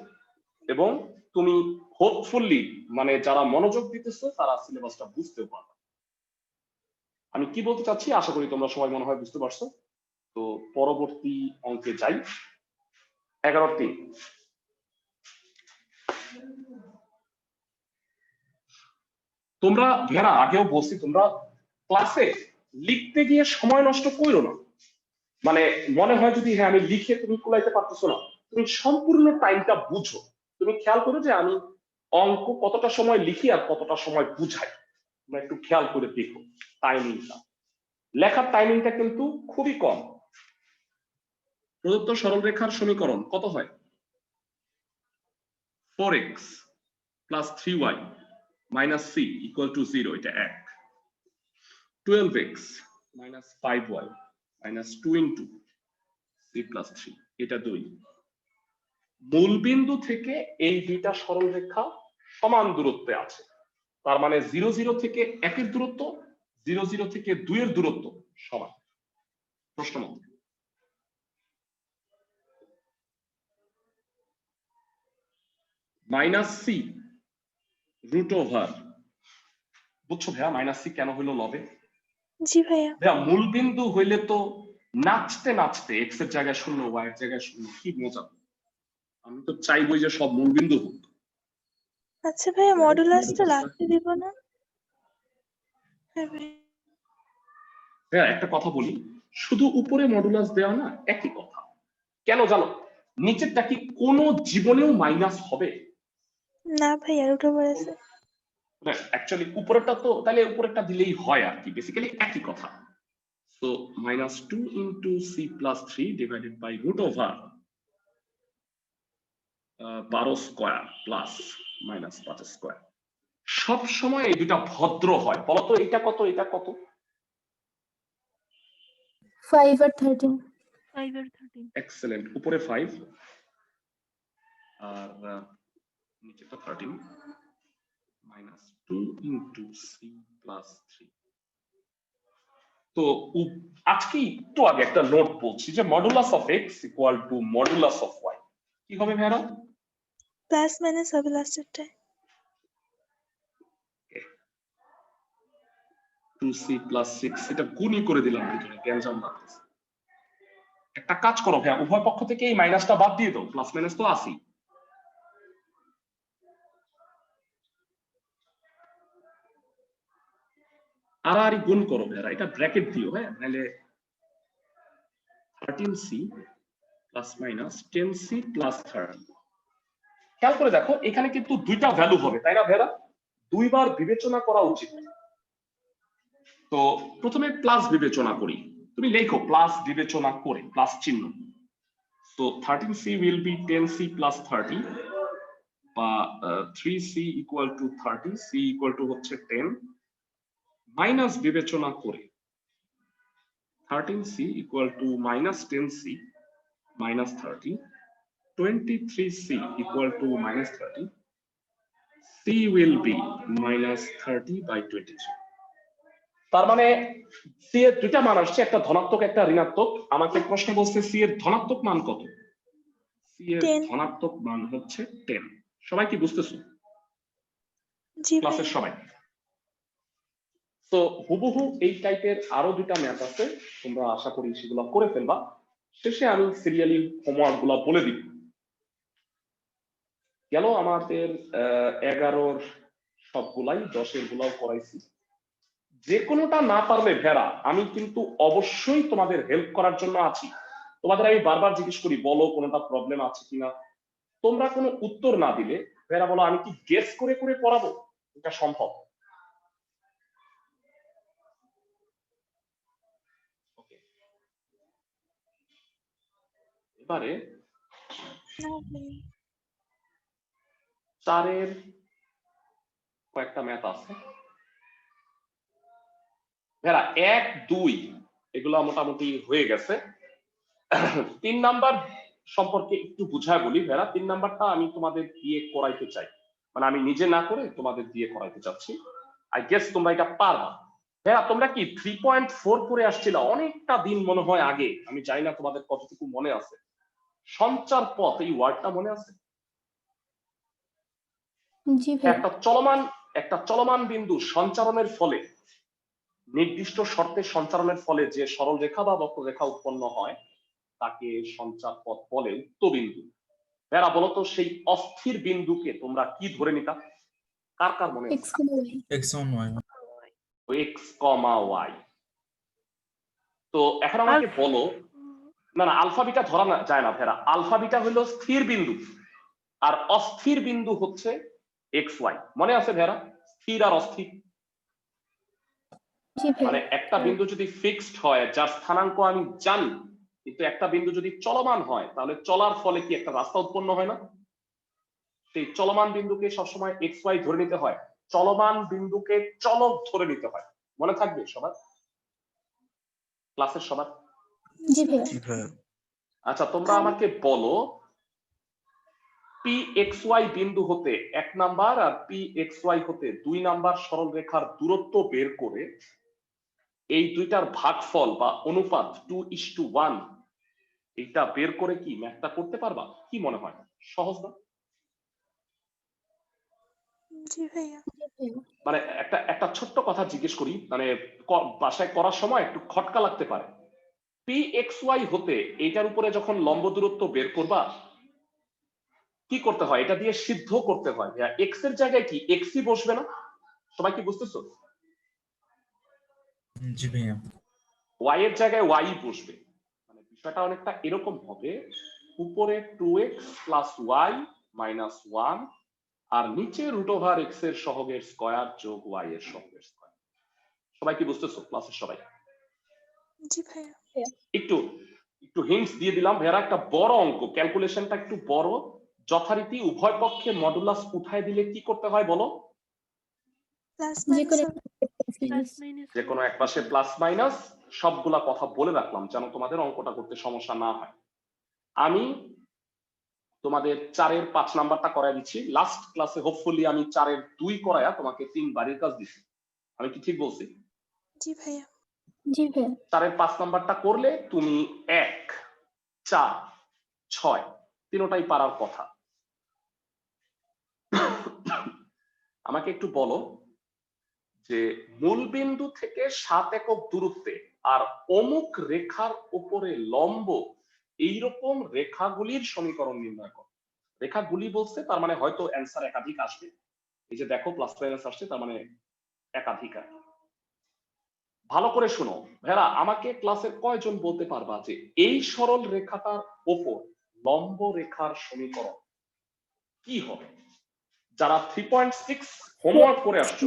এবং তুমি হোপফুলি মানে যারা মনোযোগ দিতেছো তারা সিলেবাসটা বুঝতেও পারবে। আমি কি বলতে চাচ্ছি আশা করি তোমরা সবাই মনে হয় বুঝতে পারছো। তো পরবর্তী অঙ্কে যাই। 11-3। তোমরা ভেরা, আগেও বলছি, তোমরা ক্লাসে লিখতে গিয়ে সময় নষ্ট করো না। মানে মনে হয় যদি হ্যাঁ আমি লিখে তুমি কুলাইতে পারতেছো না, তুমি সম্পূর্ণ টাইমটা বুঝো। তুমি খেয়াল করো যে আমি অঙ্ক কতটা সময় লিখি আর কতটা সময় বুঝাই, তোমরা একটু খেয়াল করে দেখো টাইমিংটা। লেখার টাইমিংটা কিন্তু খুবই কম। প্রদত্ত সরলরেখার সমীকরণ কত হয়? 4x plus 3y minus c equal to 0, এটা 1। 12x minus 5y minus 2 into c plus 3, এটা 2। মূলবিন্দু থেকে এই দুইটা সরলরেখা সমান দূরত্বে আছে। তার মানে 0 0 থেকে 1 এর দূরত্ব 0 0 থেকে 2 এর দূরত্ব সমান। প্রশ্ন মত মাইনাস সি রুট ওভার, বুঝছো ভাইয়া মাইনাস সি কেন হইলো লবে? জি ভাইয়া। ভাইয়া মূলবিন্দু হইলে তো নাচতে নাচতে এক্স এর জায়গায় 0 ওয়াই এর জায়গায় 0, কি মজা। আমি তো চাইবই যে সব মূলবিন্দু হোক। আচ্ছা ভাইয়া, মডুলাসটা লাস্টে দিব না? হ্যাঁ ভাই। ভাইয়া একটা কথা বলি, শুধু উপরে মডুলাস দেওয়া না একই কথা। কেন জানো? নিচেরটা কি কোনো জীবনেও মাইনাস হবে? না ভাইয়া, রুট ওভার আছে। অ্যাকচুয়ালি উপরেরটা তো তাহলে উপরেরটা দিলেই হয় আর কি, বেসিক্যালি একই কথা। So -2 into c plus 3 divided by root over 12 square plus -5 square. সব সময় এই দুটা ভদ্র হয়। বলতো এটা কত এটা কত? 5 আর 13। 5 আর 13। এক্সেলেন্ট। উপরে 5 আর নিচেটা 13 -2 into c plus 3। তো আজকে একটু আগে একটা নোট বলছি যে modulus of X equal to modulus of Y কি হবে ভাইরা? প্লাস মাইনাস হবে লাস্টেরটায়। 2c plus 6 এটা গুণই করে দিলাম ভিতরে গ্যাঞ্জাম লাগতেছে। একটা কাজ করো ভাইয়া, উভয় পক্ষ থেকে এই মাইনাসটা বাদ দিয়ে দাও, প্লাস মাইনাস তো আছেই। আর গুণ করো ভাইয়া, এটা ব্র্যাকেট দিও, হ্যাঁ, নাহলে 13c plus minus 10c plus 30। খেয়াল করে দেখো এখানে কিন্তু দুইটা ভ্যালু হবে, তাই না ভাইয়া? দুইবার বিবেচনা করা উচিত। তো প্রথমে প্লাস বিবেচনা করি, তুমি লেখো প্লাস বিবেচনা করে প্লাস চিহ্ন। So 13c will be 10c plus 30 বা 3c equal to 30, c equal to হচ্ছে 10 মাইনাস বিবেচনা করে 13c equal to minus 10c minus 30, 23c equal to minus 30, c will be minus 30 by 23। তার মানে সি এর দুইটা মান আসছে, একটা ধনাত্মক একটা ঋণাত্মক। আমাকে প্রশ্ন বলছে সি এর ধনাত্মক মান কত? সি এর 10। ধনাত্মক মান হচ্ছে 10। সবাই কি বুঝতেছো? জি ক্লাসের ভাইয়া। সবাই? তো হুবহু এই টাইপের আরো দুইটা ম্যাথ আছে, তোমরা আশা করি সেগুলো করে ফেলবা। শেষে আমি সিরিয়ালি হোমওয়ার্ক গুলা বলে দিব। গেল আমাদের 11-র সবগুলাই, 10-এর গুলাও করাইছি। যে কোনোটা না পারলে ভেড়া আমি কিন্তু অবশ্যই তোমাদের হেল্প করার জন্য আছি। তোমাদের আমি বারবার জিজ্ঞেস করি বলো কোনোটা প্রবলেম আছে কিনা, তোমরা কোনো উত্তর না দিলে ভেড়া বলো আমি কি গেস করে করে পড়াবো? এটা সম্ভব? এবারে না ভাইয়া। 4-এর কয়েকটা ম্যাথ আছে ভেড়া, 1 2 এগুলো মোটামুটি হয়ে গেছে। 3 নাম্বার সম্পর্কে একটু বুঝায় বলি ভেড়া। 3 নাম্বারটা আমি তোমাদের দিয়ে করাইতে চাই, মানে আমি নিজে না করে তোমাদের দিয়ে করাইতে চাচ্ছি। আই গেস তোমরা এটা পারবা। ভেড়া তোমরা কি 3.4 করে আসছিল অনেকটা দিন মনে হয় আগে, আমি জানি না তোমাদের কতটুকু মনে আছে। সঞ্চার পথ এই ওয়ার্ডটা মনে আছে? জি ভাইয়া। একটা চলমান বিন্দু সঞ্চারণের ফলে, নির্দিষ্ট শর্তে সঞ্চারণের ফলে যে সরল রেখা বা বক্ররেখা উৎপন্ন হয় তাকে সঞ্চার পথ বলে, উক্ত বিন্দু। এরা বলতো সেই অস্থির বিন্দুকে তোমরা কি ধরে নিতা? কার কার মনে x, আছে? y। x on y। x, y। তো এখন আমাকে বলো, না না আলফা বিটা ধরা যায় না ভেড়া। আলফা বিটা হলো স্থির বিন্দু আর অস্থির বিন্দু হচ্ছে এক্স ওয়াই। মনে আছে ভেড়া? স্থির আর অস্থির, জি মানে ভাইয়া। একটা বিন্দু যদি ফিক্সড হয় যার স্থানাঙ্ক আমি জানি, কিন্তু একটা বিন্দু যদি চলমান হয় তাহলে চলার ফলে কি একটা রাস্তা উৎপন্ন হয় না? সেই চলমান বিন্দুকে সবসময় এক্স ওয়াই ধরে নিতে হয়, চলমান বিন্দুকে চলক ধরে নিতে হয়। মনে থাকবে সবার? ক্লাসের সবার? জি ভাইয়া। আচ্ছা তোমরা আমাকে বলো পি এক্স ওয়াই বিন্দু হতে 1 নাম্বার আর পি এক্স ওয়াই হতে 2 নাম্বার সরল রেখার দূরত্ব বের করে এই দুইটার ভাগফল বা অনুপাত 2:1 এটা বের করে কি ম্যাথটা করতে পারবা? কি মনে হয়, সহজ না? জি ভাইয়া। মানে একটা ছোট্ট কথা জিজ্ঞেস করি, মানে বাসায় করার সময় একটু খটকা লাগতে পারে। পি এক্স ওয়াই হতে এইটার উপরে যখন লম্ব দূরত্ব বের করবা কি করতে হয়? এটা দিয়ে সিদ্ধ করতে হয় এক্স এর জায়গায় কি এক্সই বসবে না? সবাই কি বুঝতেছো? জি ভাইয়া। ওয়াই এর জায়গায় ওয়াই বসবে। মানে বিষয়টা অনেকটা এরকম হবে, উপরে 2x প্লাস ওয়াই মাইনাস 1 আর নিচে √x এর সহগের স্কয়ার যোগ y এর সহগের স্কয়ার। সবাই কি বুঝতেছো ক্লাসের সবাই? জি ভাইয়া। একটু একটু হিন্টস দিয়ে দিলাম ভাইয়া, একটা বড় অঙ্ক, ক্যালকুলেশনটা একটু বড়, যথারীতি উভয় পক্ষে মডুলাস উঠায় দিলে কি করতে হয় বলো? প্লাস যে মাইনাস কোনো প্লাস মাইনাস যে কোনো এক পাশে প্লাস মাইনাস, সবগুলা কথা বলে রাখলাম যেন তোমাদের অঙ্কটা করতে সমস্যা না হয়। আমি তোমাদের 4-এর 5 নাম্বারটা করাই দিচ্ছি। লাস্ট ক্লাসে হোপফুলি আমি 4-এর 2 করায়া তোমাকে 3 বাড়ির কাজ দিছি। আমি কি ঠিক বলছি? জি ভাইয়া। জি ভাইয়া। 4-এর 5 নাম্বারটা করলে তুমি 1, 4, 6 তিনটাই পারার কথা। আমাকে একটু বলো যে মূলবিন্দু থেকে 7 একক দূরত্বে আর অমুক রেখার উপরে লম্ব এইরকম রেখাগুলির সমীকরণ নির্ণয় করো। রেখাগুলি বলছে তার মানে হয়তো অ্যান্সার একাধিক আসবে। এই যে দেখো প্লাস মাইনাস আসছে, তার মানে একাধিক। ভালো করে শুনো ভেরা, আমাকে ক্লাসের কয়জন বলতে পারবা যে এই সরল রেখাটার উপর লম্ব রেখার সমীকরণ কি হবে? যারা 3.6 হোমওয়ার্ক করে আসছো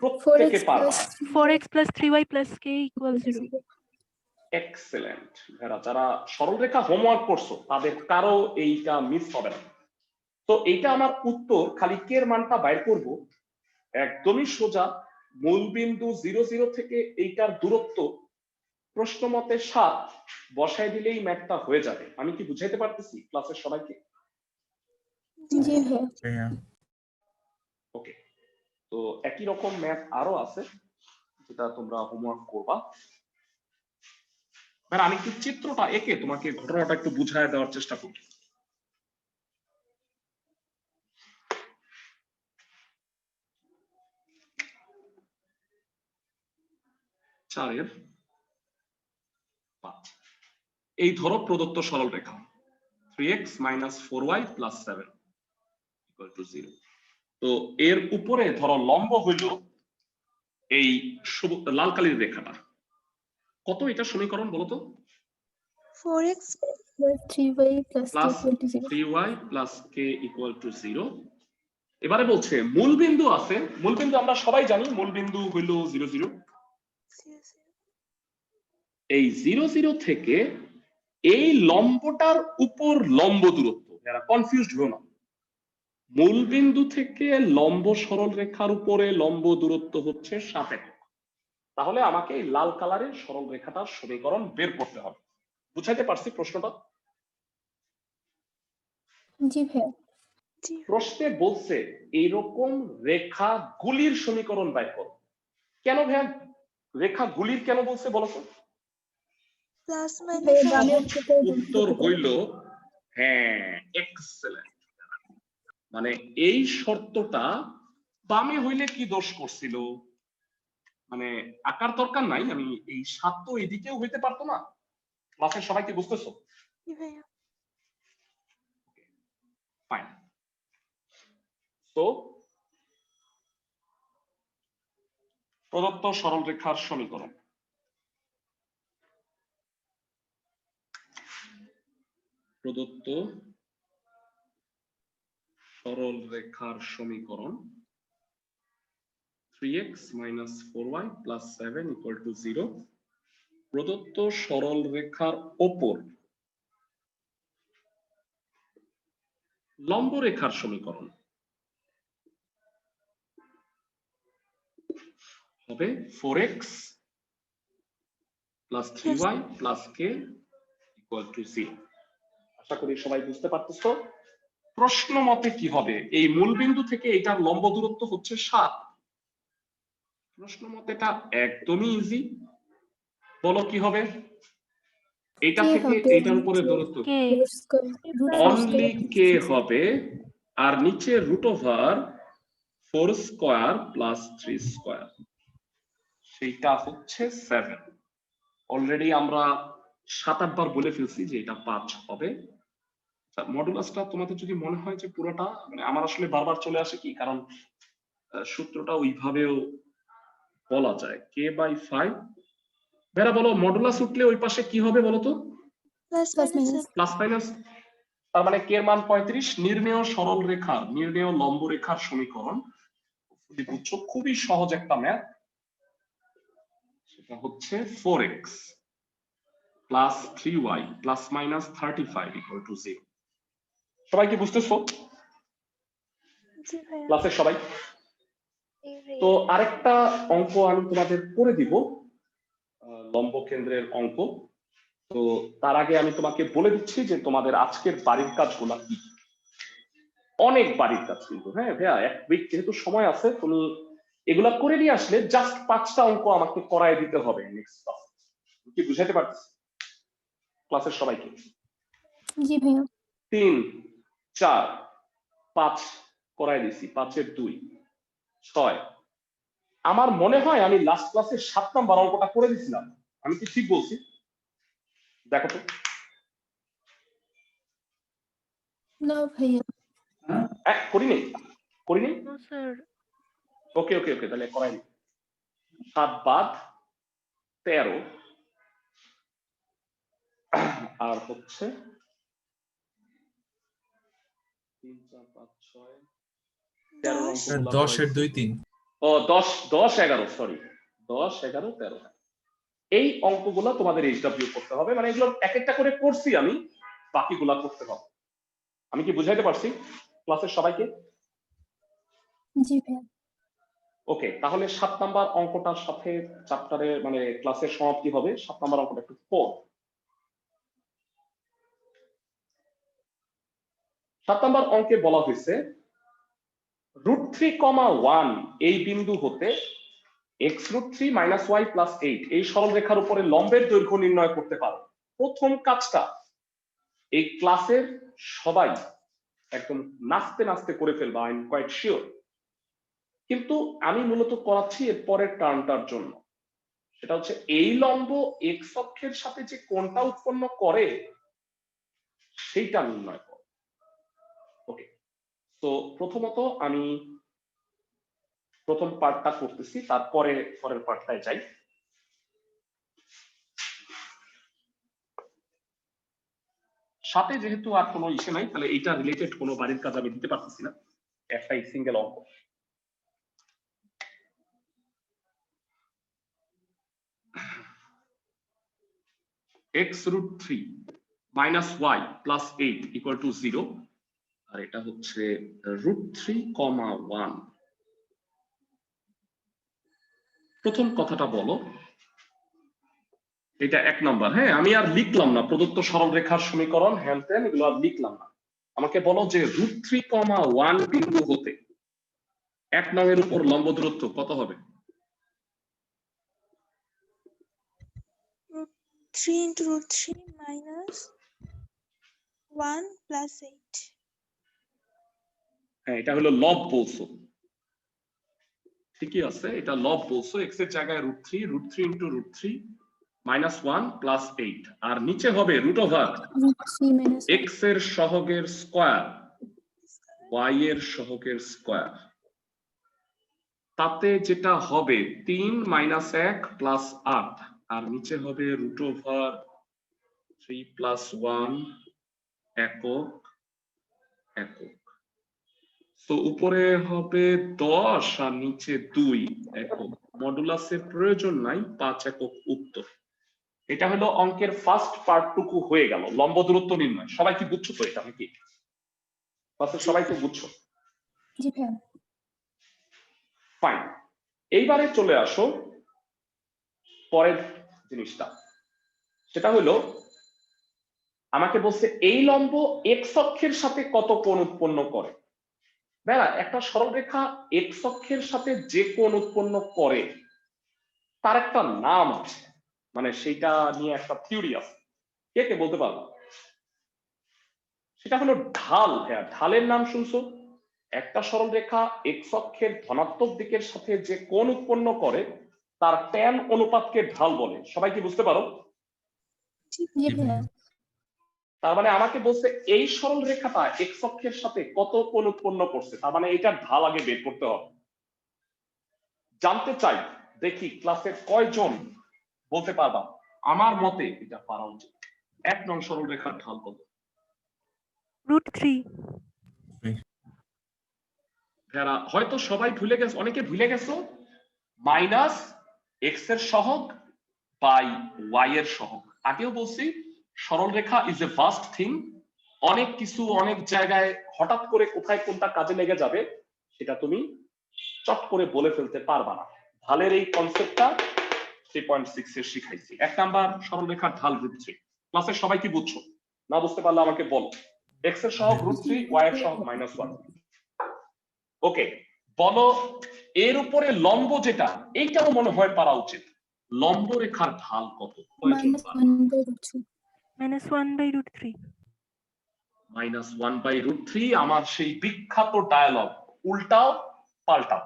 প্রত্যেকে পারবা। 4x plus 3y plus k equals 0. Excellent ভেরা, যারা সরল রেখা হোমওয়ার্ক করছো তাদের কারো এইটা মিস হবে না। তো এইটা আমার উত্তর, খালি কে এর মানটা বাইর করব, একদমই সোজা। মূলবিন্দু 0, 0 থেকে এইটার দূরত্ব প্রশ্ন মতে 7 বসাই দিলেই ম্যাথটা হয়ে যাবে। আমি কি বুঝাইতে পারতেছি ক্লাসের সবাইকে? জি ভাইয়া। ওকে, তো একই রকম ম্যাথ আরো আছে যেটা তোমরা হোমওয়ার্ক করবা। মানে আমি একটু চিত্রটা এঁকে তোমাকে ঘটনাটা একটু বুঝায় দেওয়ার চেষ্টা করি। চারের 5 এই ধরো প্রদত্ত সরল রেখা 3x - 4y + 7 = 0। তো এর উপরে ধরো লম্ব হইল এই লাল কালির রেখাটা। কত এটা সমীকরণ বলো তো? 4x plus 3y plus k plus equal to 0. 3y + k = 0। এবারে বলছে মূলবিন্দু আছে, মূলবিন্দু আমরা সবাই জানি মূলবিন্দু হইল 0, 0। এই 0, 0 থেকে এই লম্বটার উপর লম্ব দূরত্ব, যারা কনফিউজড হলো না, মূলবিন্দু থেকে লম্ব সরল রেখার উপরে লম্ব দূরত্ব হচ্ছে 7 একক। তাহলে আমাকে এই লাল কালারের সরল রেখাটার সমীকরণ বের করতে হবে। বুঝাইতে পারছি প্রশ্নটা? জি ভাইয়া। প্রশ্নে বলছে এইরকম রেখাগুলির সমীকরণ বের করো। কেন ভাইয়া রেখাগুলির কেন বলছে বলো তো? প্লাস ভাইয়া মাইনাস বামে উত্তর হইল হ্যাঁ, এক্সেলেন্ট। মানে এই শর্তটা বামে হইলে কি দোষ করছিল? মানে আকার দরকার নাই, আমি এই 7 তো এদিকেও হইতে পারতো না। ক্লাসের সবাইকে বুঝতেছো? জি ভাইয়া। ফাইন। তো প্রদত্ত সরল রেখার সমীকরণ, প্রদত্ত সরল রেখার সমীকরণ 3x - 4y + 7 = 0। প্রদত্ত সরল রেখার ওপর লম্ব রেখার সমীকরণ হবে 4x + 3y + k = 0। আশা করি সবাই বুঝতে পারতেছো। প্রশ্ন মতে কি হবে, এই মূল বিন্দু থেকে এটার লম্ব দূরত্ব হচ্ছে 7। প্রশ্ন মতে এটা একদমই ইজি। বলো কি হবে? এটা কে থেকে হবে এইটার উপরে নিচে দূরত্ব কে root square root only square কে হবে, আর নিচে root over 4 square plus 3 square, সেইটা হচ্ছে 7। অলরেডি আমরা 7-8 বার বলে ফেলছি যে এটা 5 হবে। মডুলাসটা তোমাদের যদি মনে হয় যে পুরোটা, মানে আমার আসলে বারবার চলে আসে কি, কারণ সূত্রটা ওইভাবেও বলা যায় k/5। বেরা বলো মডুলাস উঠলে ওই পাশে কি হবে বলো তো? Plus plus minus minus plus minus. তার মানে কে এর মান 35। নির্ণেয় সরল রেখার, নির্ণেয় লম্ব রেখার সমীকরণ যদি বুঝছো, খুবই সহজ একটা ম্যাথ, সেটা হচ্ছে 4x plus 3y plus minus 35 equal to 0। সবাই কি বুঝতেছো? জি ভাইয়া। ক্লাসের সবাই? তো আরেকটা অঙ্ক আমি তোমাদের করে দিব, লম্ব কেন্দ্রের অঙ্ক। তো তার আগে আমি তোমাকে বলে দিচ্ছি যে তোমাদের আজকের বাড়ির কাজগুলো কি। অনেক বাড়ির কাজ কিন্তু, হ্যাঁ ভাইয়া, এক উইক যেহেতু সময় আছে, তুমি এগুলা করে নিয়ে আসলে জাস্ট 5টা অঙ্ক আমাকে করায় দিতে হবে নেক্সট ক্লাস। কি বুঝাইতে পারছি ক্লাসের সবাইকে? জি ভাইয়া 3 4 5 করাই দিছি, 5-এর 2 6। আমার মনে হয় আমি লাস্ট ক্লাসে 7 নাম্বার অঙ্কটা করে দিছিলাম, আমি কি ঠিক বলছি? দেখো তো। না ভাইয়া করিনি নো স্যার। ওকে ওকে ওকে, তাহলে করাই নি। 7 বাদ 13 আর হচ্ছে 3 4 5 6 13 স্যার অঙ্কগুলো 10-এর 2 3। ও 10 10 11 সরি 10 11 13। এই অঙ্কগুলো তোমাদের এইচডব্লিউ করতে হবে, মানে এগুলো এক একটা করে করছি আমি, বাকিগুলা করতে হবে। আমি কি বুঝাইতে পারছি ক্লাসের সবাইকে? জি ভাইয়া ওকে, তাহলে 7 নাম্বার অঙ্কটার সাথে চ্যাপ্টারে মানে ক্লাসের সমাপ্তি হবে। 7 নাম্বার অঙ্কটা একটু পর। 7 নাম্বার অঙ্কে বলা হয়েছে √3, 1 এই বিন্দু হতে x√3 - y + 8 এই সরলরেখার উপরে লম্বের দৈর্ঘ্য নির্ণয় করতে পারো। প্রথম কাজটা এই ক্লাসের সবাই একদম নাচতে নাচতে করে ফেলবা, আই এম কোয়াইট শিওর। কিন্তু আমি মূলত করাচ্ছি এর পরের টার্মটার জন্য, সেটা হচ্ছে এই লম্ব x অক্ষের সাথে যে কোণটা উৎপন্ন করে সেইটা নির্ণয় করো। ওকে, তো প্রথমত আমি প্রথম পার্টটা করতেছি, তারপরে পরের পার্টটায় যাই। সাথে যেহেতু আর কোনো ইস্যু নাই, তাহলে এইটা রিলেটেড কোনো বাড়ির কাজ আমি দিতে পারতেছি না, একটাই সিঙ্গেল অঙ্ক। x√3 - y + 8 = 0, আর এটা হচ্ছে √3, 1। প্রথম কথাটা বলো, এটা 1 নাম্বার। হ্যাঁ, আমি আর লিখলাম না প্রদত্ত সরলরেখার সমীকরণ হ্যান ত্যান, এগুলো আর লিখলাম না। আমাকে বলো যে √3, 1 বিন্দু হতে 1 নংয়ের উপর লম্ব দূরত্ব কত হবে? √3 × √3 minus 1 plus 8. হ্যাঁ, এটা হলো লব বলছো, ঠিকই আছে, এটা লব বলছো। x এর জায়গায় √3 × √3 -1 + 8, আর নিচে হবে √ওভার √3 minus x এর সহগের স্কয়ার y এর সহগের স্কয়ার, তাতে যেটা হবে 3 - 1 + 8, আর নিচে হবে √ওভার 3 + 1 একক একক। তো উপরে হবে 10 আর নিচে 2 একক। মডুলাসের প্রয়োজন নাই, 5 একক উত্তর। এটা হলো অঙ্কের ফার্স্ট পার্টটুকু হয়ে গেল, লম্ব দূরত্ব নির্ণয়। সবাই কি বুঝছো তো এটা নাকি? সবাই তো বুঝছো? জি ভাইয়া ফাইন, এইবারে চলে আসো পরের জিনিসটা, সেটা হলো আমাকে বলছে এই লম্ব এক্স অক্ষের সাথে কত কোণ উৎপন্ন করে। বেলা একটা সরলরেখা এক্স অক্ষের সাথে যে কোণ উৎপন্ন করে তার একটা নাম আছে, মানে সেটা নিয়ে একটা থিওরি আছে, কে কে বলতে পারবো? সেটা হলো ঢাল। হ্যাঁ, ঢালের নাম শুনছো? একটা সরলরেখা এক্স অক্ষের ধনাত্মক দিকের সাথে যে কোণ উৎপন্ন করে তার ট্যান অনুপাতকে ঢাল বলে। সবাই কি বুঝতে পারো? জি ভাইয়া। তার মানে আমাকে বলছে এই সরল রেখাটা এক্স অক্ষের সাথে কত কোণ উৎপন্ন করছে, তার মানে এটার ঢাল আগে বের করতে হবে। জানতে চাই, দেখি ক্লাসের কয়জন বলতে পারবা? আমার মতে এটা পারা উচিত। 1 নং সরল রেখার ঢাল কত? √3। যারা হয়তো সবাই ভুলে গেছো, অনেকে ভুলে গেছো, মাইনাস এক্স এর সহগ বাই ওয়াই এর সহগ। আগেও বলছি সরল রেখা ইজ এ ভাস্ট থিং, অনেক কিছু অনেক জায়গায় হঠাৎ করে কোথায় কোনটা কাজে লেগে যাবে সেটা তুমি চট করে বলে ফেলতে পারবা না। ঢালের এই কনসেপ্টটা 3.6 এর শিখাইছি। 1 নাম্বার সরল রেখার ঢাল √3। ক্লাসের সবাই কি বুঝছো? না বুঝতে পারলে আমাকে বলো। এক্স এর সহগ √3, ওয়াই এর সহগ -1। ওকে, বলো এর উপরে লম্ব যেটা, এইটাও মনে হয় পারা উচিত। লম্ব রেখার ঢাল কত? কয়জন পারো? -1/√3। -1/√3। আমার সেই বিখ্যাত ডায়ালগ, উল্টাও পাল্টাও।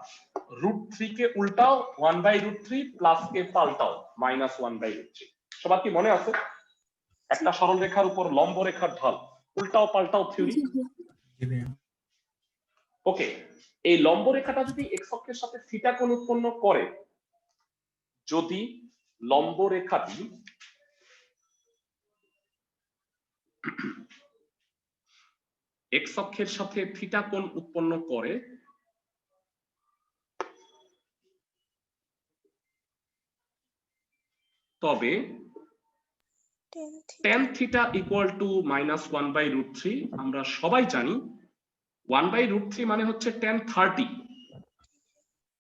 √3 কে উল্টাও, 1/√3 প্লাস কে পাল্টাও, -1/√3। সবার কি মনে আছে? একটা সরল রেখার উপর লম্ব রেখার ঢাল, উল্টাও পাল্টাও থিওরি। জি ভাইয়া। ওকে, এই লম্ব রেখাটা যদি এক্স অক্ষের সাথে থিটা কোণ উৎপন্ন করে, যদি লম্ব রেখাটি এক্স অক্ষের সাথে থিটা কোণ উৎপন্ন করে, তবে tan থিটা ইকুয়াল টু -1/√3। আমরা সবাই জানি 1/√3 মানে হচ্ছে tan 30,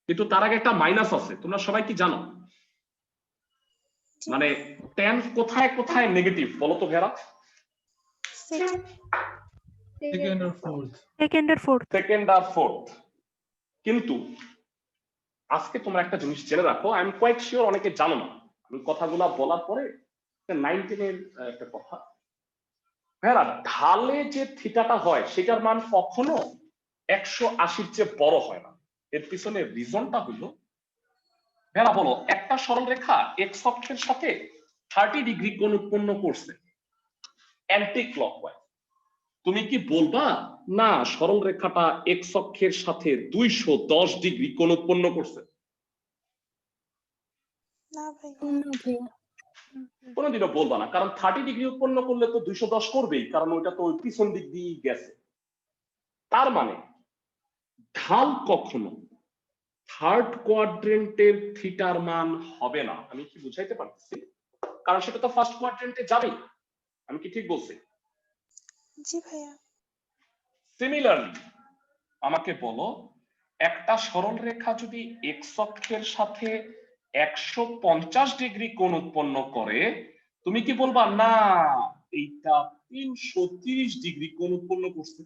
কিন্তু তার আগে একটা মাইনাস আছে, তোমরা সবাই কি জানো? মানে tan কোথায় কোথায় নেগেটিভ বলো তো ভেরা? Second or fourth. সেকেন্ড আর ফোর্থ। সেকেন্ড আর ফোর্থ। কিন্তু আজকে তোমরা একটা জিনিস জেনে রাখো, আই এম কোয়াইট শিওর অনেকে জানো না, আমি কথাগুলো বলার পরে 9-10 এর একটা কথা। ভেরা, ঢালে যে থিটাটা হয় সেটার মান কখনো 180-র চেয়ে বড় হয় না। এর পিছনে রিজনটা হলো, ভেরা বলো একটা সরল রেখা এক্স অক্ষের সাথে 30 ডিগ্রি কোণ উৎপন্ন করছে অ্যান্টি ক্লকওয়াইজ, তুমি কি বলবা না সরল রেখাটা এক্স অক্ষের সাথে 210 ডিগ্রি কোণ উৎপন্ন করছে? না ভাইয়া। কোনোদিনও বলবা না, কারণ 30 ডিগ্রি উৎপন্ন করলে তো 210 করবেই, কারণ ওইটা তো ওই পিছন দিক দিয়ে গেছে। তার মানে ঢাল কখনো থার্ড কোয়াড্রেন্টের থিটার মান হবে না। আমি কি বুঝাইতে পারতেছি? কারণ সেটা তো ফার্স্ট কোয়াড্রেন্টে যাবেই। আমি কি ঠিক বলছি? জি ভাইয়া। সিমিলারলি আমাকে বলো একটা সরল রেখা যদি এক্স অক্ষের সাথে 150 ডিগ্রি কোণ উৎপন্ন করে, তুমি কি বলবা না এইটা 330 ডিগ্রি কোণ উৎপন্ন করছে?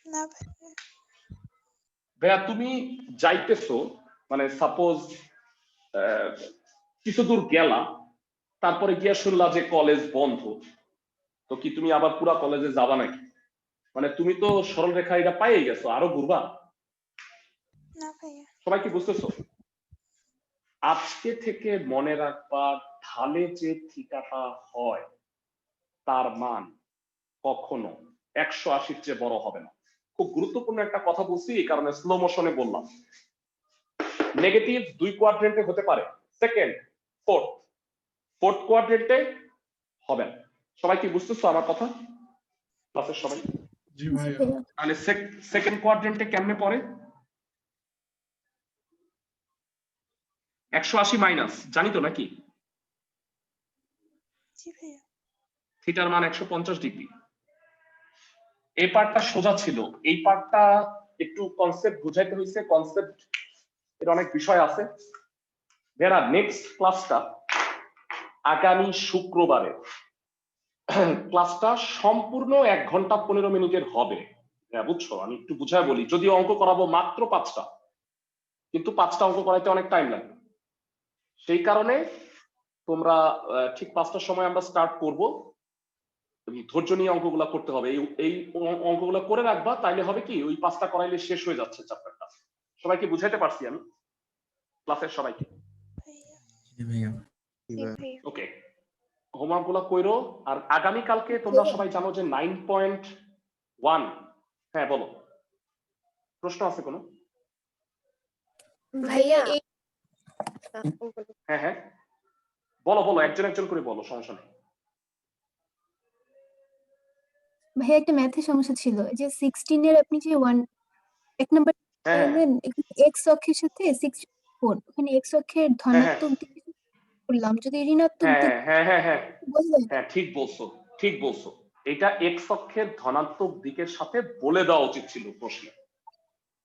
না ভাইয়া। ভাইয়া তুমি যাইতেছো, মানে সাপোজ কিছু দূর গেলা, তারপরে গিয়া শুনলা যে কলেজ বন্ধ, তো কি তুমি আবার পুরা কলেজে যাবা নাকি? মানে তুমি তো সরল রেখা এটা পাইয়ে গেছো, আরো ঘুরবা? না ভাইয়া। সবাই কি বুঝতেছো? আজকে থেকে মনে রাখবা, ঢালে যে থিটাটা হয় তার মান কখনো 180-র চেয়ে বড় হবে না। খুব গুরুত্বপূর্ণ একটা কথা বলছি, এই কারণে স্লো মোশনে বললাম। নেগেটিভ 2 কোয়াড্রেন্টে হতে পারে, সেকেন্ড ফোর্থ কোয়াড্রেন্টে হবে না। সবাই কি বুঝতেছো আমার কথা? ক্লাসের সবাই? জি ভাইয়া। তাহলে সেকেন্ড কোয়াড্রেন্টে কেমনে পড়ে? 180 মাইনাস, জানি তো নাকি? জি ভাইয়া। থিটার মান 150 ডিগ্রি। এই পার্টটা সোজা ছিল, এই পার্টটা একটু কনসেপ্ট বুঝাইতে হয়েছে। কনসেপ্ট এর অনেক বিষয় আছে। নেক্সট ক্লাসটা আগামী শুক্রবারে ক্লাসটা সম্পূর্ণ 1 ঘন্টা 15 মিনিটের হবে। হ্যাঁ বুঝছো, আমি একটু বুঝায় বলি, যদি অঙ্ক করাবো মাত্র 5টা, কিন্তু 5টা অঙ্ক করাইতে অনেক টাইম লাগবে। সেই কারণে তোমরা ঠিক 5টার সময় আমরা স্টার্ট করব। ধৈর্য নিয়ে অঙ্কগুলা করতে হবে। এই অঙ্কগুলো করে রাখবা, তাইলে হবে কি ওই 5টা করাইলে শেষ হয়ে যাচ্ছে চ্যাপ্টারটা। সবাইকে বুঝাইতে পারছি আমি ক্লাসের সবাইকে? জি ভাইয়া। ওকে, হোমওয়ার্ক গুলা কইরো। আর আগামী কালকে তোমরা সবাই জানো যে 9.1। হ্যাঁ বলো, প্রশ্ন আছে কোনো? ভাইয়া হ্যাঁ হ্যাঁ বলো বলো, একজন একজন করে বলো, সমস্যা নেই। ভাইয়া একটা ম্যাথের সমস্যা ছিল, যে 16 এর আপনি যে 1 নাম্বার হ্যাঁ করলেন, এক্স অক্ষের সাথে 64, ওখানে এক্স অক্ষের ধনাত্মক দিকে করলাম, যদি ঋণাত্মক হ্যাঁ দিক হ্যাঁ হ্যাঁ হ্যাঁ বললেন। হ্যাঁ ঠিক বলছো, ঠিক বলছো। এটা এক্স অক্ষের ধনাত্মক দিকের সাথে বলে দেওয়া উচিত ছিল প্রশ্নে।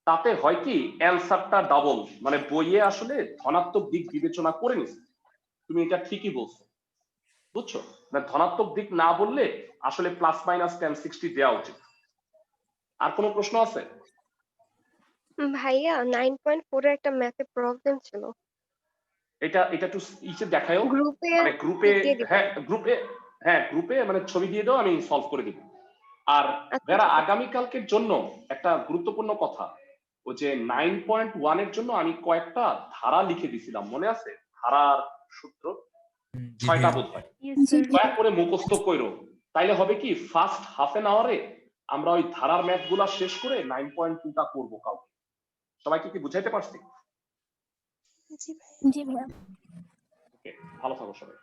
তাতে হয় কি অ্যান্সারটা ডাবল, মানে বইয়ে আসলে ধনাত্মক দিক বিবেচনা করে নিছে। তুমি এটা ঠিকই বলছো, বুঝছো? মানে ধনাত্মক দিক না বললে আসলে প্লাস মাইনাস tan 60 দেওয়া উচিত। আর কোনো প্রশ্ন আছে? ভাইয়া 9.4 এর একটা ম্যাথে প্রবলেম ছিল। এটা একটু ইসে দেখায়ও, গ্রুপে মানে গ্রুপে। দিয়ে দিবো। হ্যাঁ গ্রুপে মানে ছবি দিয়ে দাও, আমি সলভ করে দিব। আর আচ্ছা, যারা ঠিক আছে। আগামীকালকের জন্য একটা গুরুত্বপূর্ণ কথা, ও যে 9.1 এর জন্য আমি কয়েকটা ধারা লিখে দিছিলাম, মনে আছে? ধারার সূত্র জি 6টা ভাইয়া। বোধ হয়। Yes, জি sir. দয়া করে মুখস্থ কইরো, তাইলে হবে কি ফার্স্ট হাফ এন আওয়ারে আমরা ওই ধারার ম্যাথ গুলা শেষ করে 9.2টা করবো কাউকে। সবাইকে কি বুঝাইতে পারছি? জি ভাইয়া। ওকে, ভালো থাকো সবাই।